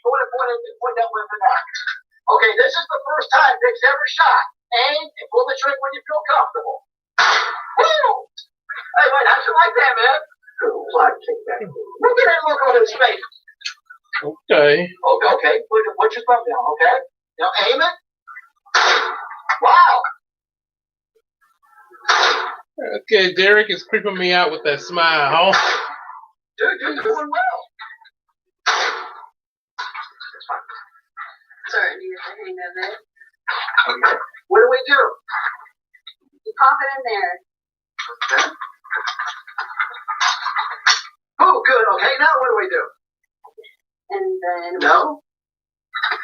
Point that weapon out. Okay, this is the first time Dick's ever shot. Aim and pull the trigger when you feel comfortable. Woo! Hey, wait, how'd you like that, man? Look at that look on his face. Okay. Okay. Put your thumb down, okay? Now aim it. Wow. Okay, Derek is creeping me out with that smile. Dude, you're doing well. Starting to get the hang of it. Okay. What do we do? You pop it in there. Okay. Oh, good. Okay, now what do we do? And then. No.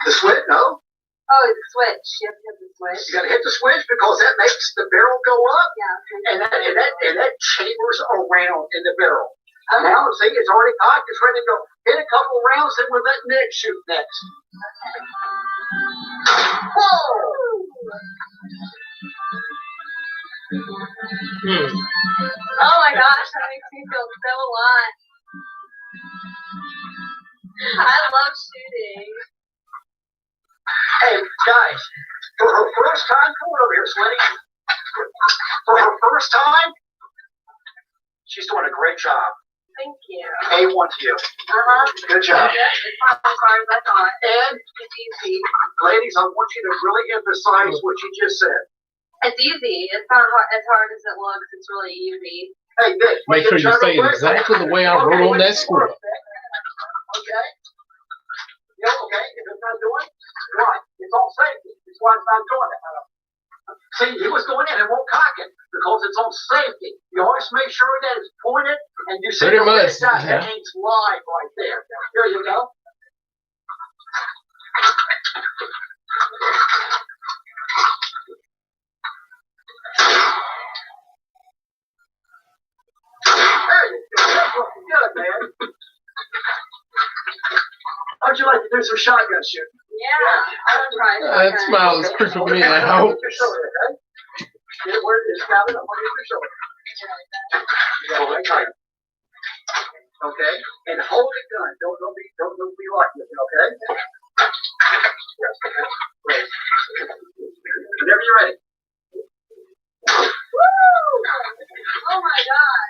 The switch? No. Oh, the switch. You have to hit the switch. You got to hit the switch because that makes the barrel go up. Yeah. And that chambers around in the barrel. Okay. Now, see, it's already cocked. It's ready to go. Hit a couple rounds, then we'll let Nick shoot next. Whoa! Oh my gosh, that makes me feel so alive. I love shooting. Hey, guys, for her first time, come on over here, Sweaty. For her first time, she's doing a great job. Thank you. A1 to you. Good job. It's not as hard as I thought. And it's easy. Ladies, I want you to really emphasize what you just said. It's easy. It's not as hard as it looks. It's really easy. Hey, Nick, Make sure you say it exactly the way I wrote on that script. Okay. Yeah, okay. If it's not doing it, why? It's all safety. That's why it's not doing it. See, he was going in and won't cock it because it's on safety. You always make sure that it's pointed and you see the red dot that means live right there. Here you go. There you go. That's looking good, man. How'd you like to do some shotgun shooting? Yeah, I'm trying. That smile is creeping me out. Get where it is, Calvin. I'm on your shoulder. Yeah, right tight. Okay, and hold the gun. Don't be like this. Okay. Yes. Okay. Great. Whenever you're ready. Woo! Oh my god.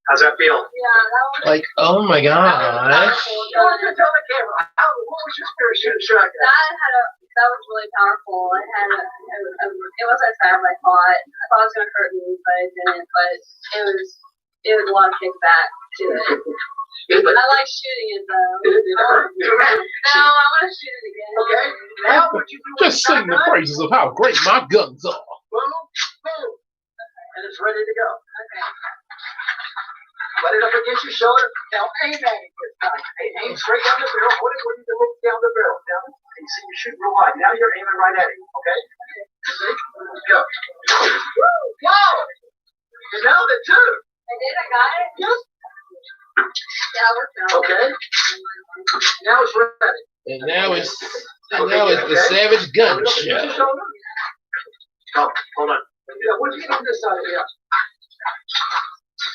How's that feel? Yeah, that was. Like, oh my gosh. Tell the camera. What was your spirit shooting shotgun? Dad had a That was really powerful. It had it wasn't as bad as I thought. I thought it was gonna hurt me, but it didn't. But it was a lot of kickback to it. I like shooting it though. No, I want to shoot it again. Okay. Now what you do with Just sing the praises of how great my guns are. boom, boom, and it's ready to go. Okay. Put it up against your shoulder. Now aim at it this time. Aim straight down the barrel. What do you look down the barrel? Down. And see you shoot real wide. Now you're aiming right at it. Okay? See? Go. Woo! Go! You nailed it too. I did. I got it. Yes. Yeah, it worked out. Okay. Now it's ready. And now it's the Savage Gun Show. Oh, hold on. Yeah, what do you get on this side of here?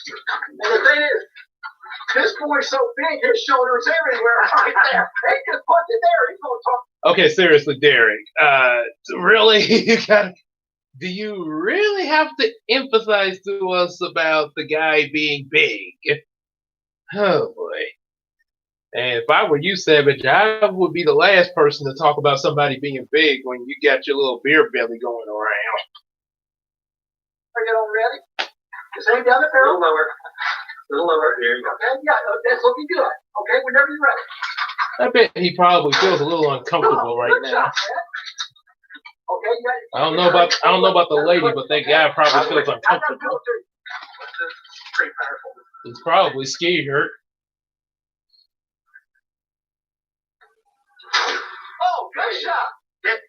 And the thing is, this boy's so big, his shoulders everywhere right there. They just put it there. He's gonna talk. Okay, seriously, Derek. Really, do you really have to emphasize to us about the guy being big? Oh boy. And if I were you, Savage, I would be the last person to talk about somebody being big when you got your little beer belly going around. Are you all ready? Just aim down the barrel. A little lower. There you go. Okay, yeah, that's looking good. Okay, whenever you're ready. I bet he probably feels a little uncomfortable right Good now. shot, man. Okay, you got I don't know about the lady, but that guy probably feels uncomfortable. Pretty powerful. He's probably scared. Oh, good shot. Hit.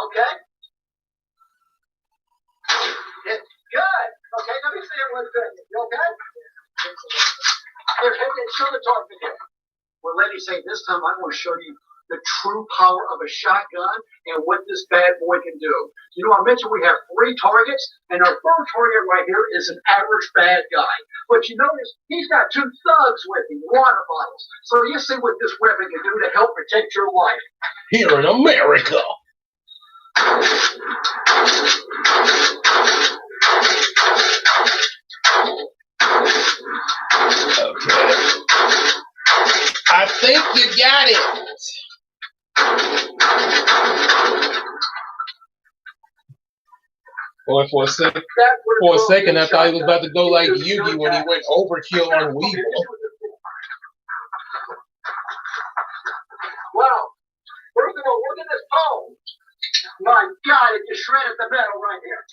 Okay. Hit. Good. Okay, let me see it one good. You okay? Here, show the target again. Well, ladies, say this time I'm going to show you the true power of a shotgun and what this bad boy can do. You know, I mentioned we have 3 targets, and our 3rd target right here is an average bad guy. But you notice he's got 2 thugs with him, water bottles. So you see what this weapon can do to help protect your life. Here in America. Okay. I think you got it. Boy, for a second, I thought he was about to go like Yugi when he went overkill on Weevil. Wow. First of all, look at this pole. My God, it just shredded the metal right here.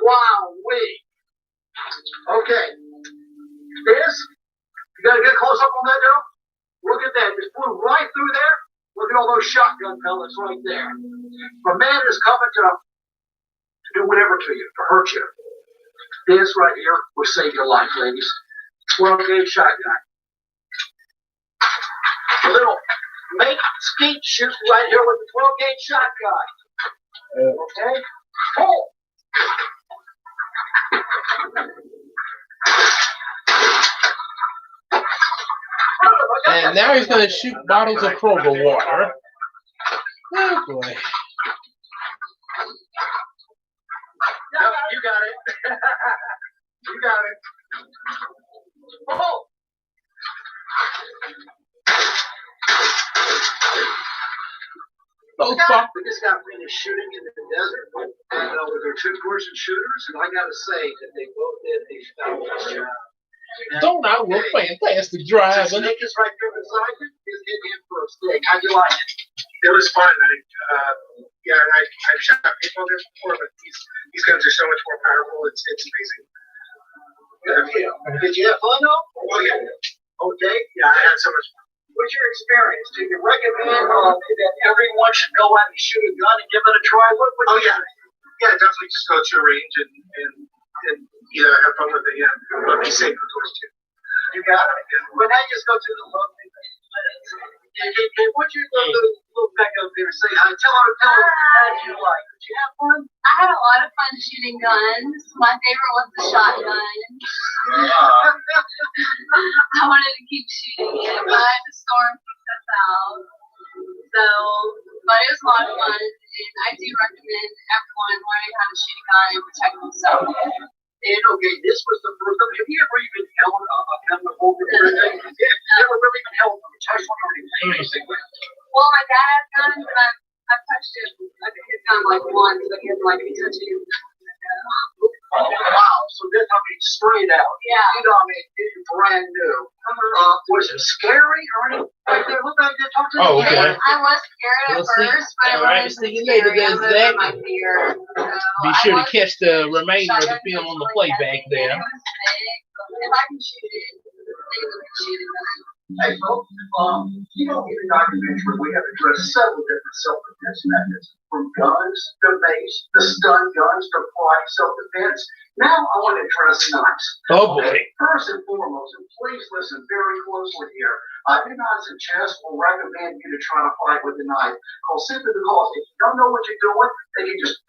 Wow, okay. This, you gotta get close up on that now. Look at that, just flew right through there. Look at all those shotgun pellets right there. A man is coming to do whatever to you, to hurt you. This right here will save your life, ladies. 12-gauge shotgun. A little mate skeet shoot right here with the 12-gauge shotgun. Okay? Pull. And now he's going to shoot bottles of Kroger water. Oh boy. Yep, you got it. You got it. Oh! So far. We just got finished shooting in the desert and with our 2-person shooters, and I gotta say that they both did a fabulous job. Don't I look fantastic driving? Snake is right there beside you. He's getting in for a steak. How'd you like it? It was fun. I've shot people there before, but these guns are so much more powerful. It's amazing. Did you have fun though? Oh yeah. Okay. Yeah, I had so much fun. What's your experience? Do you recommend that everyone should go out and shoot a gun and give it a try? Yeah, definitely just go to a range and have fun with it. Yeah, but be safe, of course, too. You got it. But now just go to the lovely thing. What'd you look back up there and say hi? Tell her how you like. Did you have fun? I had a lot of fun shooting guns. My favorite was the shotgun. I wanted to keep shooting it, but the storm kicked us out. So, but it was a lot of fun, and I do recommend everyone learning how to shoot a gun and protect themselves. And okay, this was the first time. Have you ever even held a hold of your thing? Never really even held them. Touched one or anything. Well, my dad has guns, but I've touched it. I think his gun like once, but he hasn't like me touching him. Oh, wow. So this, I mean, straight out. Yeah. You know, I mean, it's brand new. Was it scary or anything? Like, look like they talked to Oh, the okay. kid. I was scared at Let's see. first, but it All right, wasn't see you later, scary. I guys. lived Zach. with my fear. Be sure to catch the remainder of the film on the playback there. If I can shoot it, they would shoot it. Hey, folks, you know, in the documentary, we have addressed several different self-defense methods, from guns to mace, to stun guns to pride self-defense. Now I want to address knives. Oh boy. First and foremost, and please listen very closely here, do not suggest or recommend you to try to fight with a knife. Simply because if you don't know what you're doing, they can just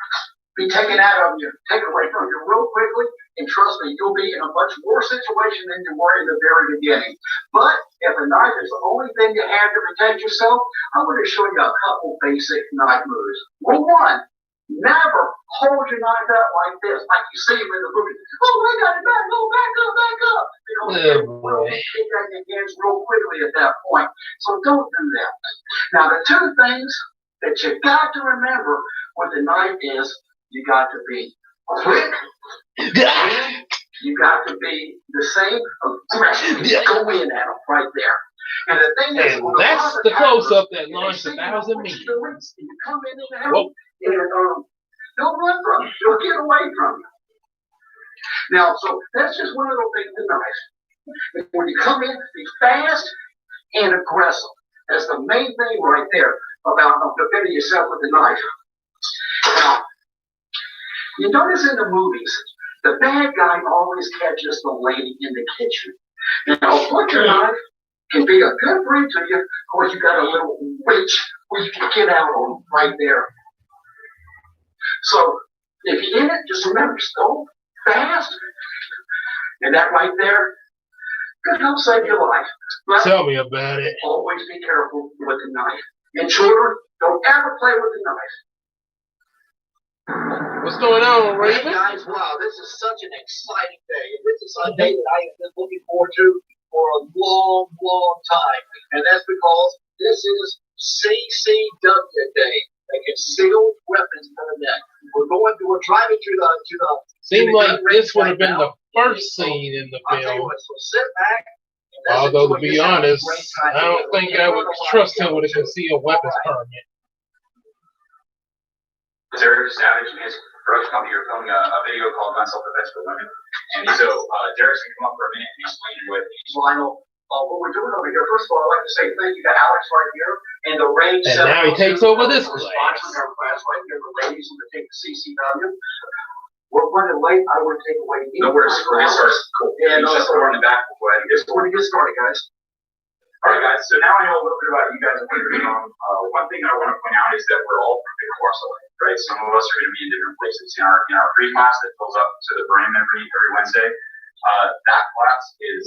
be taken out of you, taken away from you real quickly, and trust me, you'll be in a much worse situation than you were in the very beginning. But if a knife is the only thing you have to protect yourself, I'm going to show you a couple basic knife moves. Rule one, never hold your knife out like this, like you see them in the movie. Oh, I got it back, oh, back up, back up. You know, it will kick out your hands real quickly at that point. So don't do that. Now, the two things that you got to remember with the knife is, you got to be quick. You got to be the same aggressive. Go in at them right there. And the thing is, and that's the close-up that launched 1,000 memes. You come in and out, and don't run from you. Don't get away from you. Now, so that's just one of those things with knives. When you come in, be fast and aggressive. That's the main thing right there about defending yourself with the knife. Now, you notice in the movies, the bad guy always catches the lady in the kitchen. Now, butcher knife can be a good friend to you. Of course, you got a little reach where you can get out on right there. So, if you're in it, just remember, go fast. And that right there could help save your life. But tell me about it. Always be careful with the knife. And children, don't ever play with the knife. What's going on, Raven? Hey guys, wow, this is such an exciting day. This is a day that I have been looking forward to for a long, long time. And that's because this is CCW Day, a concealed weapons permit. We're driving to the Seemed like this would have been the first scene in the film. So sit back. Although, to be honest, I don't think I would trust him with a concealed weapons permit. Derek Savage and his production company are filming a video called Gun Self-Defense for Women. And so Derek's going to come up for a minute and explain to you what we're doing over here. First of all, I'd like to say thank you to Alex right here and the Range. And now he takes over this class. Our class right here, the ladies who take the CCW. We're running late. I want to take away. No worries. We're going to start. Cool. Yeah, just in the back. We'll go ahead and get started. Get started, guys. All right, guys. So now I know a little bit about you guys and what you're doing. One thing I want to point out is that we're all from different walks of life, right? Some of us are going to be in different places. In our free class that fills up to the brim every Wednesday, that class is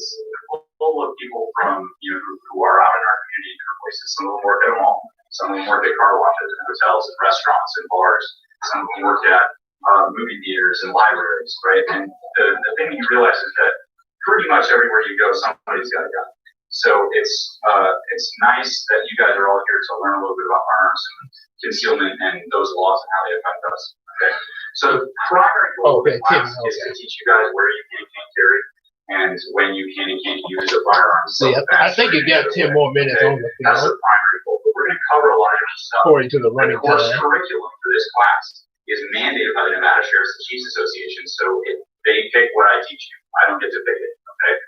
full of people from who are out in our community in different places. Some of them work at a mall. Some of them work at car washes and hotels and restaurants and bars. Some of them work at movie theaters and libraries, right? And the thing that you realize is that pretty much everywhere you go, somebody's got a gun. So it's nice that you guys are all here to learn a little bit about firearms and concealment and those laws and how they affect us. Okay. So the primary goal of the class is to teach you guys where you can and can't carry and when you can and can't use a firearm. See, I think you got 10 more minutes on the film. That's the primary goal. But we're going to cover a lot of different stuff. According to the running time. The course time. curriculum for this class is mandated by the Nevada Sheriffs and Chiefs Association. So they pick what I teach you. I don't get to pick it. Okay.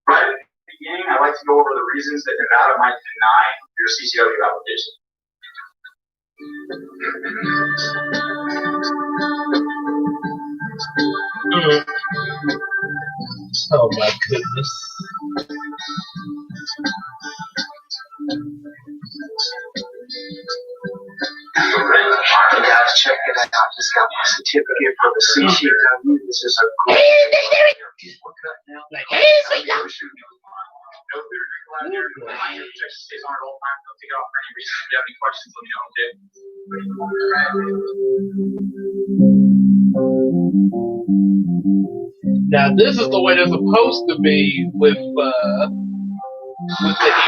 Right at the beginning, I like to go over the reasons that Nevada might deny your CCW application. Oh my goodness. Hey guys, check it out. I just got my certificate from the CCW. This is a great we're cutting out. Like, hey, sweet No food or drink allowed here. Texas stays on it all the time. Don't take it off for any reason. If you have any questions, let me know, okay? Now this is the way they're supposed to be with the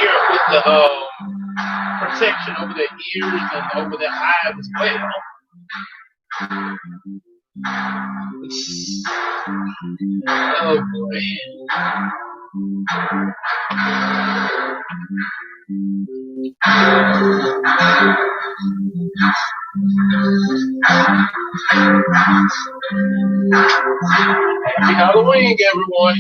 ear, with the protection over their ears and over their eyes as well. Oh boy. Happy Halloween, everyone.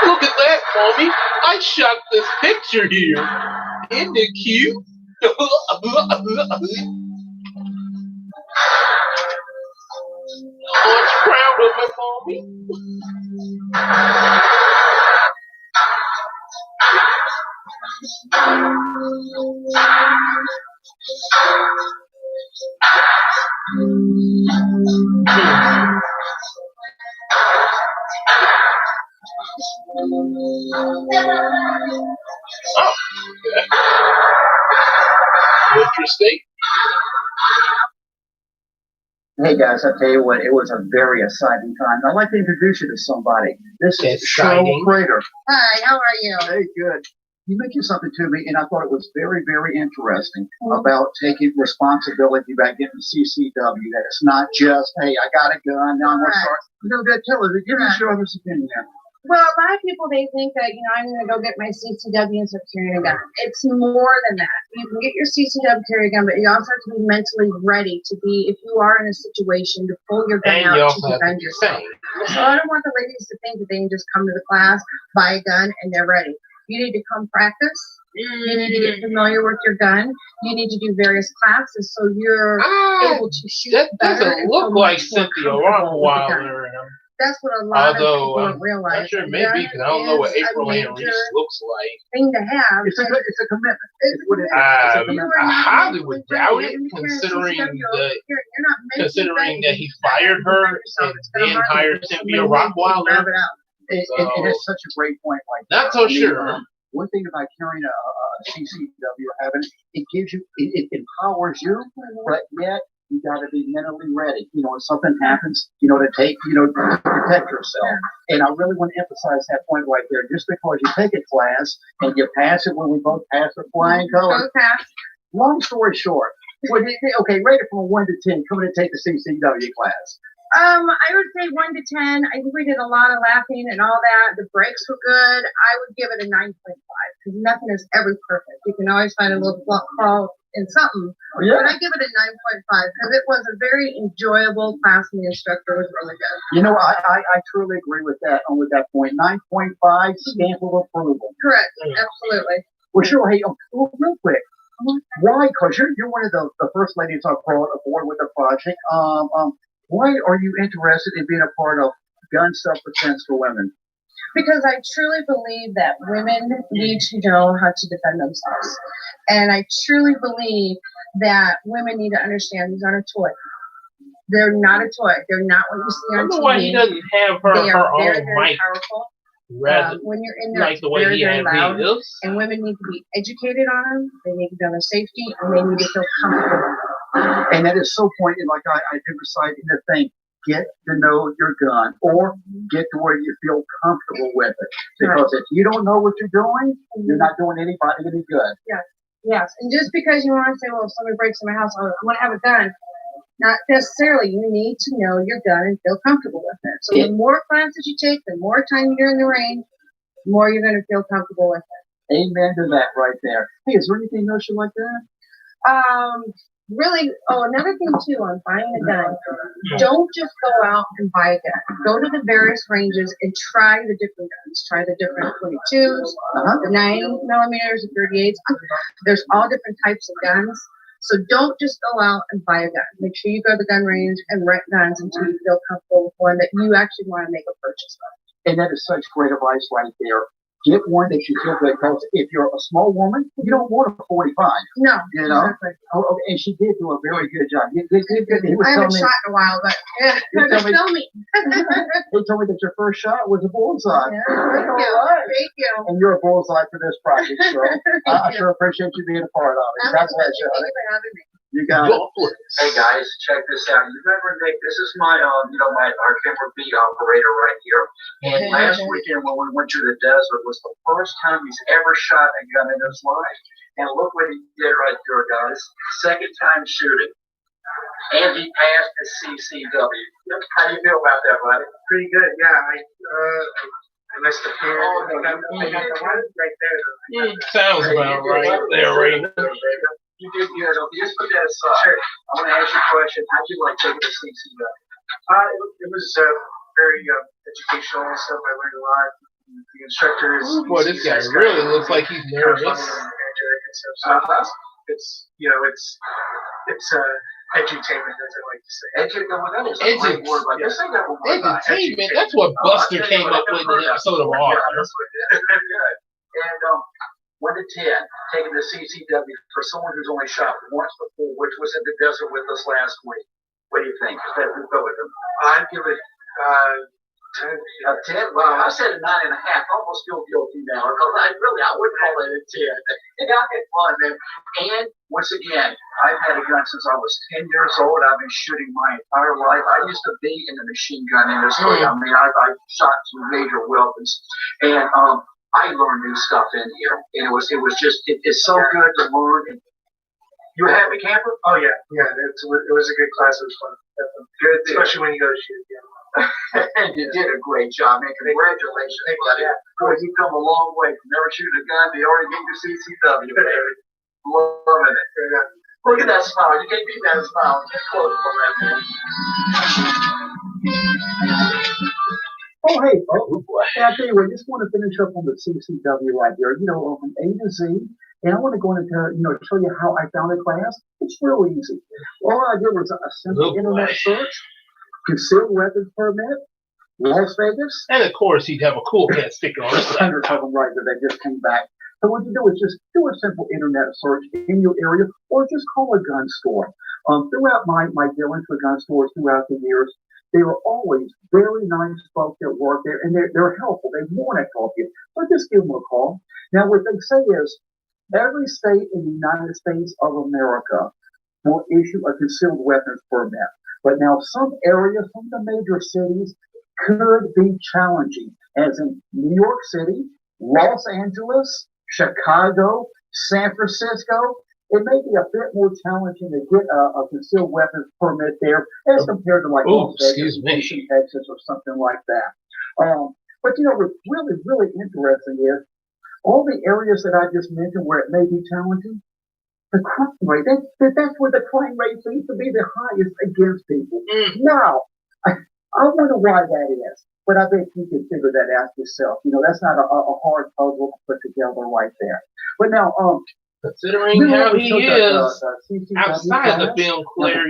Look at that, Mommy. I shot this picture here. Isn't it cute? Aren't you proud of me, Mommy? Oh, interesting. Hey guys, I tell you what, it was a very exciting time. I'd like to introduce you to somebody. This is Cheryl Prater. Hi, how are you? Hey, good. You mentioned something to me, and I thought it was very, very interesting about taking responsibility about getting CCW. That it's not just, hey, I got a gun, now I'm going to start. Tell us, give us your other opinion there. Well, a lot of people, they think that, I'm going to go get my CCW and start carrying a gun. It's more than that. You can get your CCW, carry a gun, but you also have to be mentally ready to be, if you are in a situation, to pull your gun out to defend yourself. So I don't want the ladies to think that they can just come to the class, buy a gun, and they're ready. You need to come practice. You need to get familiar with your gun. You need to do various classes so you're able to shoot better. That doesn't look like Cynthia Rottweiler. That's what a lot of people don't realize. I'm sure maybe because I don't know what April Ann Reese looks like. Thing to have. It's a commitment. I highly would doubt it, considering that he fired her and then hired Cynthia Rottweiler. It is such a great point. Like not so sure. One thing about carrying a CCW or having it gives you, it empowers you, but yet you got to be mentally ready. If something happens, to take, to protect yourself. And I really want to emphasize that point right there. Just because you take a class and you pass it when we both pass with flying colors. Long story short, okay, rate it from 1 to 10. Coming to take the CCW class. I would say 1 to 10. I think we did a lot of laughing and all that. The breaks were good. I would give it a 9.5 because nothing is ever perfect. You can always find a little flaw in something. But I give it a 9.5 because it was a very enjoyable class and the instructor was really good. I truly agree with that point. 9.5 stamp of approval. Correct. Absolutely. Well, sure. Hey, real quick. Why? Because you're one of the first ladies I brought aboard with the project. Why are you interested in being a part of gun self-defense for women? Because I truly believe that women need to know how to defend themselves. And I truly believe that women need to understand these aren't a toy. They're not a toy. They're not what you see on TV. I don't know why he doesn't have her own very mic. Powerful. When you're in there, like the way very, he very had loud. his. And women need to be educated on them. They need to be on their safety, and they need to feel comfortable. And that is so pointed, like I emphasize in the thing. Get to know your gun, or get to where you feel comfortable with it. Because if you don't know what you're doing, you're not doing anybody any good. Yes. And just because you want to say, well, if somebody breaks in my house, I want to have a gun. Not necessarily. You need to know your gun and feel comfortable with it. So the more classes you take, the more time you're in the range, the more you're going to feel comfortable with it. Amen to that right there. Hey, is there anything else you like that? Really, another thing too on buying a gun, don't just go out and buy a gun. Go to the various ranges and try the different guns. Try the different 22s, the 9mm, the 38s. There's all different types of guns. So don't just go out and buy a gun. Make sure you go to the gun range and rent guns until you feel comfortable with one that you actually want to make a purchase of. And that is such great advice right there. Get one that you feel good, because if you're a small woman, you don't want a 45. No, You know? exactly. Oh, okay. And she did do a very good job. He was I haven't telling me, shot in a while, but yeah, just tell me. he told me that your first shot was a bullseye. Yeah, thank you. Thank you. And you're a bullseye for this project, so I sure appreciate you being a part of it. God bless you. Thank you for having me. You got it. Hey guys, check this out. You remember Nick? This is my, our camera beat operator right here. And last weekend when we went to the desert was the first time he's ever shot a gun in his life. And look what he did right there, guys. Second time shooting. And he passed his CCW. How do you feel about that, buddy? Pretty good, yeah. I missed the period. I got the one right there. Sounds about right there, Raymond. You did good. Okay, just put that aside. Sure. I want to ask you a question. How'd you like taking the CCW? It was very educational and stuff. I learned a lot. The instructors. Boy, this guy really looks like he's nervous. It's edutainment, as I like to say. Edutainment. That's what Buster came up with in the episode of Arthur. And 1 to 10, taking the CCW for someone who's only shot once before, which was in the desert with us last week. What do you think? We'll go with them. I'd give it 10. 10? Well, I said a 9.5. I almost feel guilty now because I would call it a 10. Yeah, I had fun, man. And once again, I've had a gun since I was 10 years old. I've been shooting my entire life. I used to be in the machine gun industry. I mean, I shot some major weapons, and I learned new stuff in here, and it's so good to learn. And you a happy camper? Oh yeah. It was a good class. It was fun. Good, especially when you go to shoot. Yeah. You did a great job, man. Congratulations, buddy. Boy, you've come a long way from never shooting a gun to already getting your CCW. Loving it. Look at that smile. You can't beat that smile. Get close on that, man. Oh, hey, I tell you what, I just want to finish up on the CCW right here, from A to Z. And I want to go into, show you how I found the class. It's real easy. All I did was a simple internet search, concealed weapons permit, Las Vegas. And of course, he'd have a cool cat sticker on his side. Hundreds of them right there that just came back. So what you do is just do a simple internet search in your area, or just call a gun store. Throughout my dealings with gun stores throughout the years, they were always very nice folks that work there, and they're helpful. They want to help you. So just give them a call. Now, what they say is, every state in the United States of America will issue a concealed weapons permit. But now some areas, some of the major cities, could be challenging, as in New York City, Los Angeles, Chicago, San Francisco. It may be a bit more challenging to get a concealed weapons permit there as compared to like Las Vegas, Texas, or something like that. But what's really, really interesting is all the areas that I just mentioned where it may be challenging, the crime rate, that's where the crime rate seems to be the highest against people. Now, I wonder why that is, but I bet you can figure that out yourself. That's not a hard puzzle to put together right there. But now, considering how he is outside the film clear, I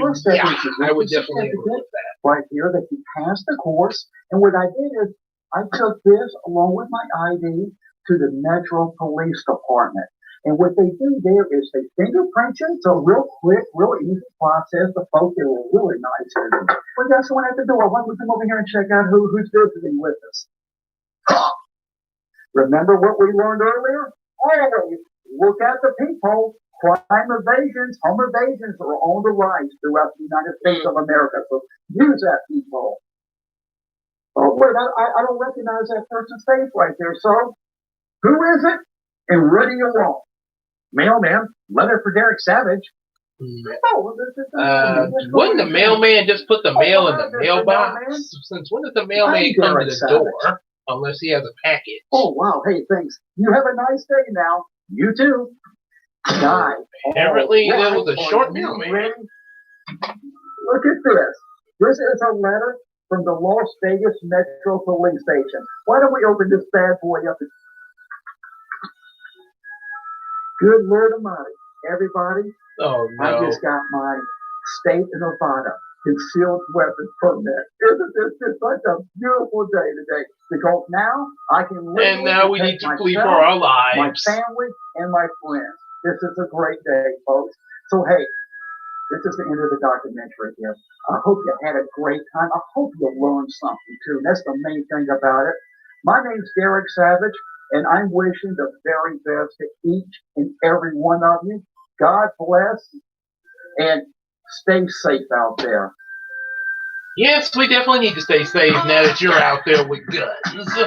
would definitely agree with that. Right here, that he passed the course, and what I did is I took this along with my ID to the Metro Police Department. And what they do there is they fingerprint you. It's a real quick, real easy process. The folks there were really nice. Well, that's what I have to do. I want to come over here and check out who's visiting with us. Remember what we learned earlier? Always look at the peephole. Crime evasions, home evasions are on the rise throughout the United States of America. So use that peephole. Oh, wait, I don't recognize that person's face right there. So, who is it? And what do you want? Mailman, letter for Derek Savage. Wouldn't the mailman just put the mail in the mailbox? Since when does the mailman come to the door? Unless he has a package. Oh, wow. Hey, thanks. You have a nice day now. You too. Die. Apparently, there was a short mailman. Look at this. This is a letter from the Las Vegas Metro Police Station. Why don't we open this bad boy up? Good Lord Almighty, everybody. Oh, no. I just got my state of Nevada concealed weapons permit. Isn't this just such a beautiful day today? Because now I can and now we need to flee for our lives. My family, and my friends. This is a great day, folks. So hey, this is the end of the documentary here. I hope you had a great time. I hope you learned something too. That's the main thing about it. My name's Derek Savage, and I'm wishing the very best to each and every one of you. God bless, and stay safe out there. Yes, we definitely need to stay safe now that you're out there with guns.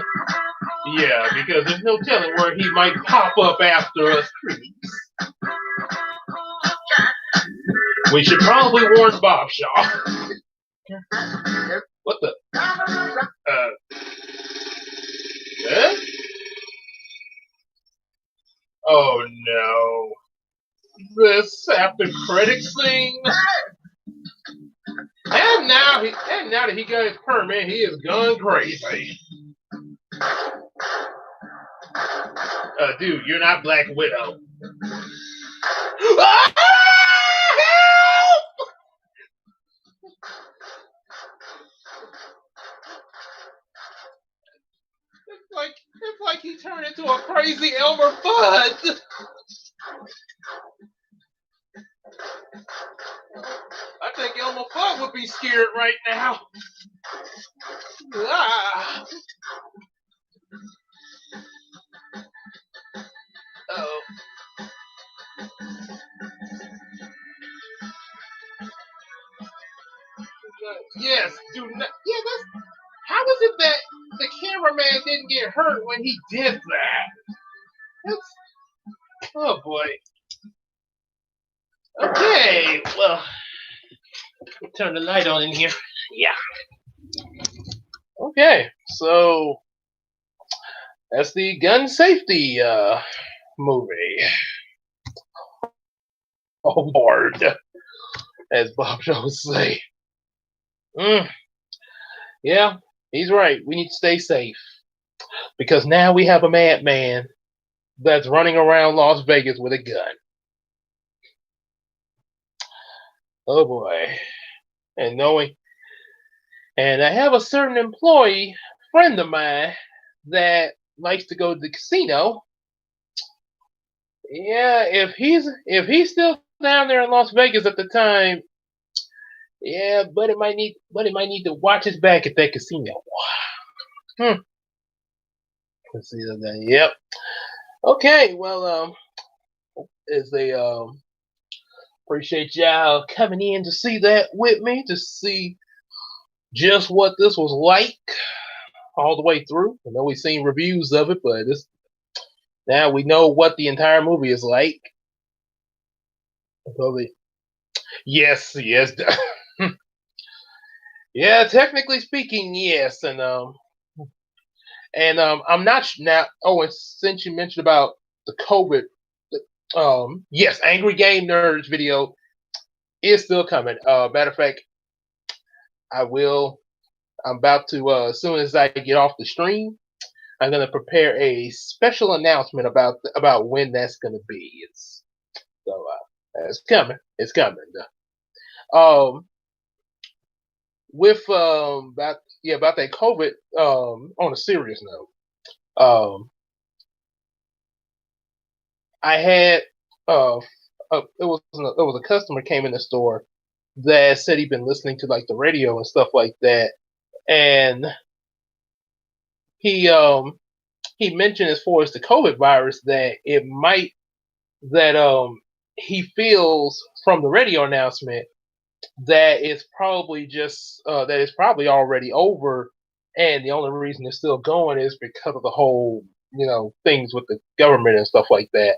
Yeah, because there's no telling where he might pop up after us creeps. We should probably warn Bob Shaw. What the? Eh? Oh no. This after credit scene. And now that he got his permit, he is gone crazy. Dude, you're not Black Widow. Ah! Help! It's like he turned into a crazy Elmer Fudd. I think Elmer Fudd would be scared right now. Ah. Oh. Yes, do not. Yeah, that's. How is it that the cameraman didn't get hurt when he did that? That's. Oh boy. Okay, well, turn the light on in here. Yeah. Okay, so that's the gun safety movie. Oh Lord, as Bob Shaw would say. Yeah, he's right. We need to stay safe because now we have a madman that's running around Las Vegas with a gun. Oh boy. And I have a certain employee friend of mine that likes to go to the casino. Yeah, if he's still down there in Las Vegas at the time, yeah, buddy might need to watch his back at that casino. Let's see that. Yep. Okay, well, appreciate y'all coming in to see that with me, to see just what this was like all the way through. I know we've seen reviews of it, but now we know what the entire movie is like. Yes. Yeah, technically speaking, yes. And I'm not now. Oh, and since you mentioned about the COVID, yes, Angry Game Nerds video is still coming. Matter of fact, I'm about to as soon as I get off the stream, I'm gonna prepare a special announcement about when that's gonna be. It's coming. It's coming. With about that COVID. On a serious note, I had it was a customer came in the store that said he'd been listening to like the radio and stuff like that, and he mentioned as far as the COVID virus that he feels from the radio announcement that it's probably already over, and the only reason it's still going is because of the whole things with the government and stuff like that.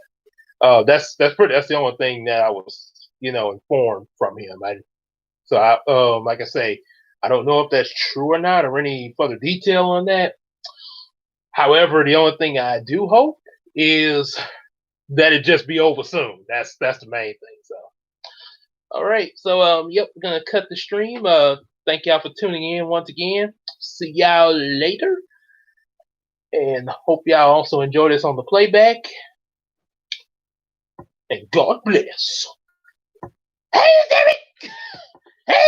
That's the only thing that I was informed from him. Like I say, I don't know if that's true or not, or any further detail on that. However, the only thing I do hope is that it just be over soon. That's the main thing. So, all right. So, yep, we're gonna cut the stream. Thank y'all for tuning in once again. See y'all later, and hope y'all also enjoy this on the playback. And God bless. Hey, Derek! Hey,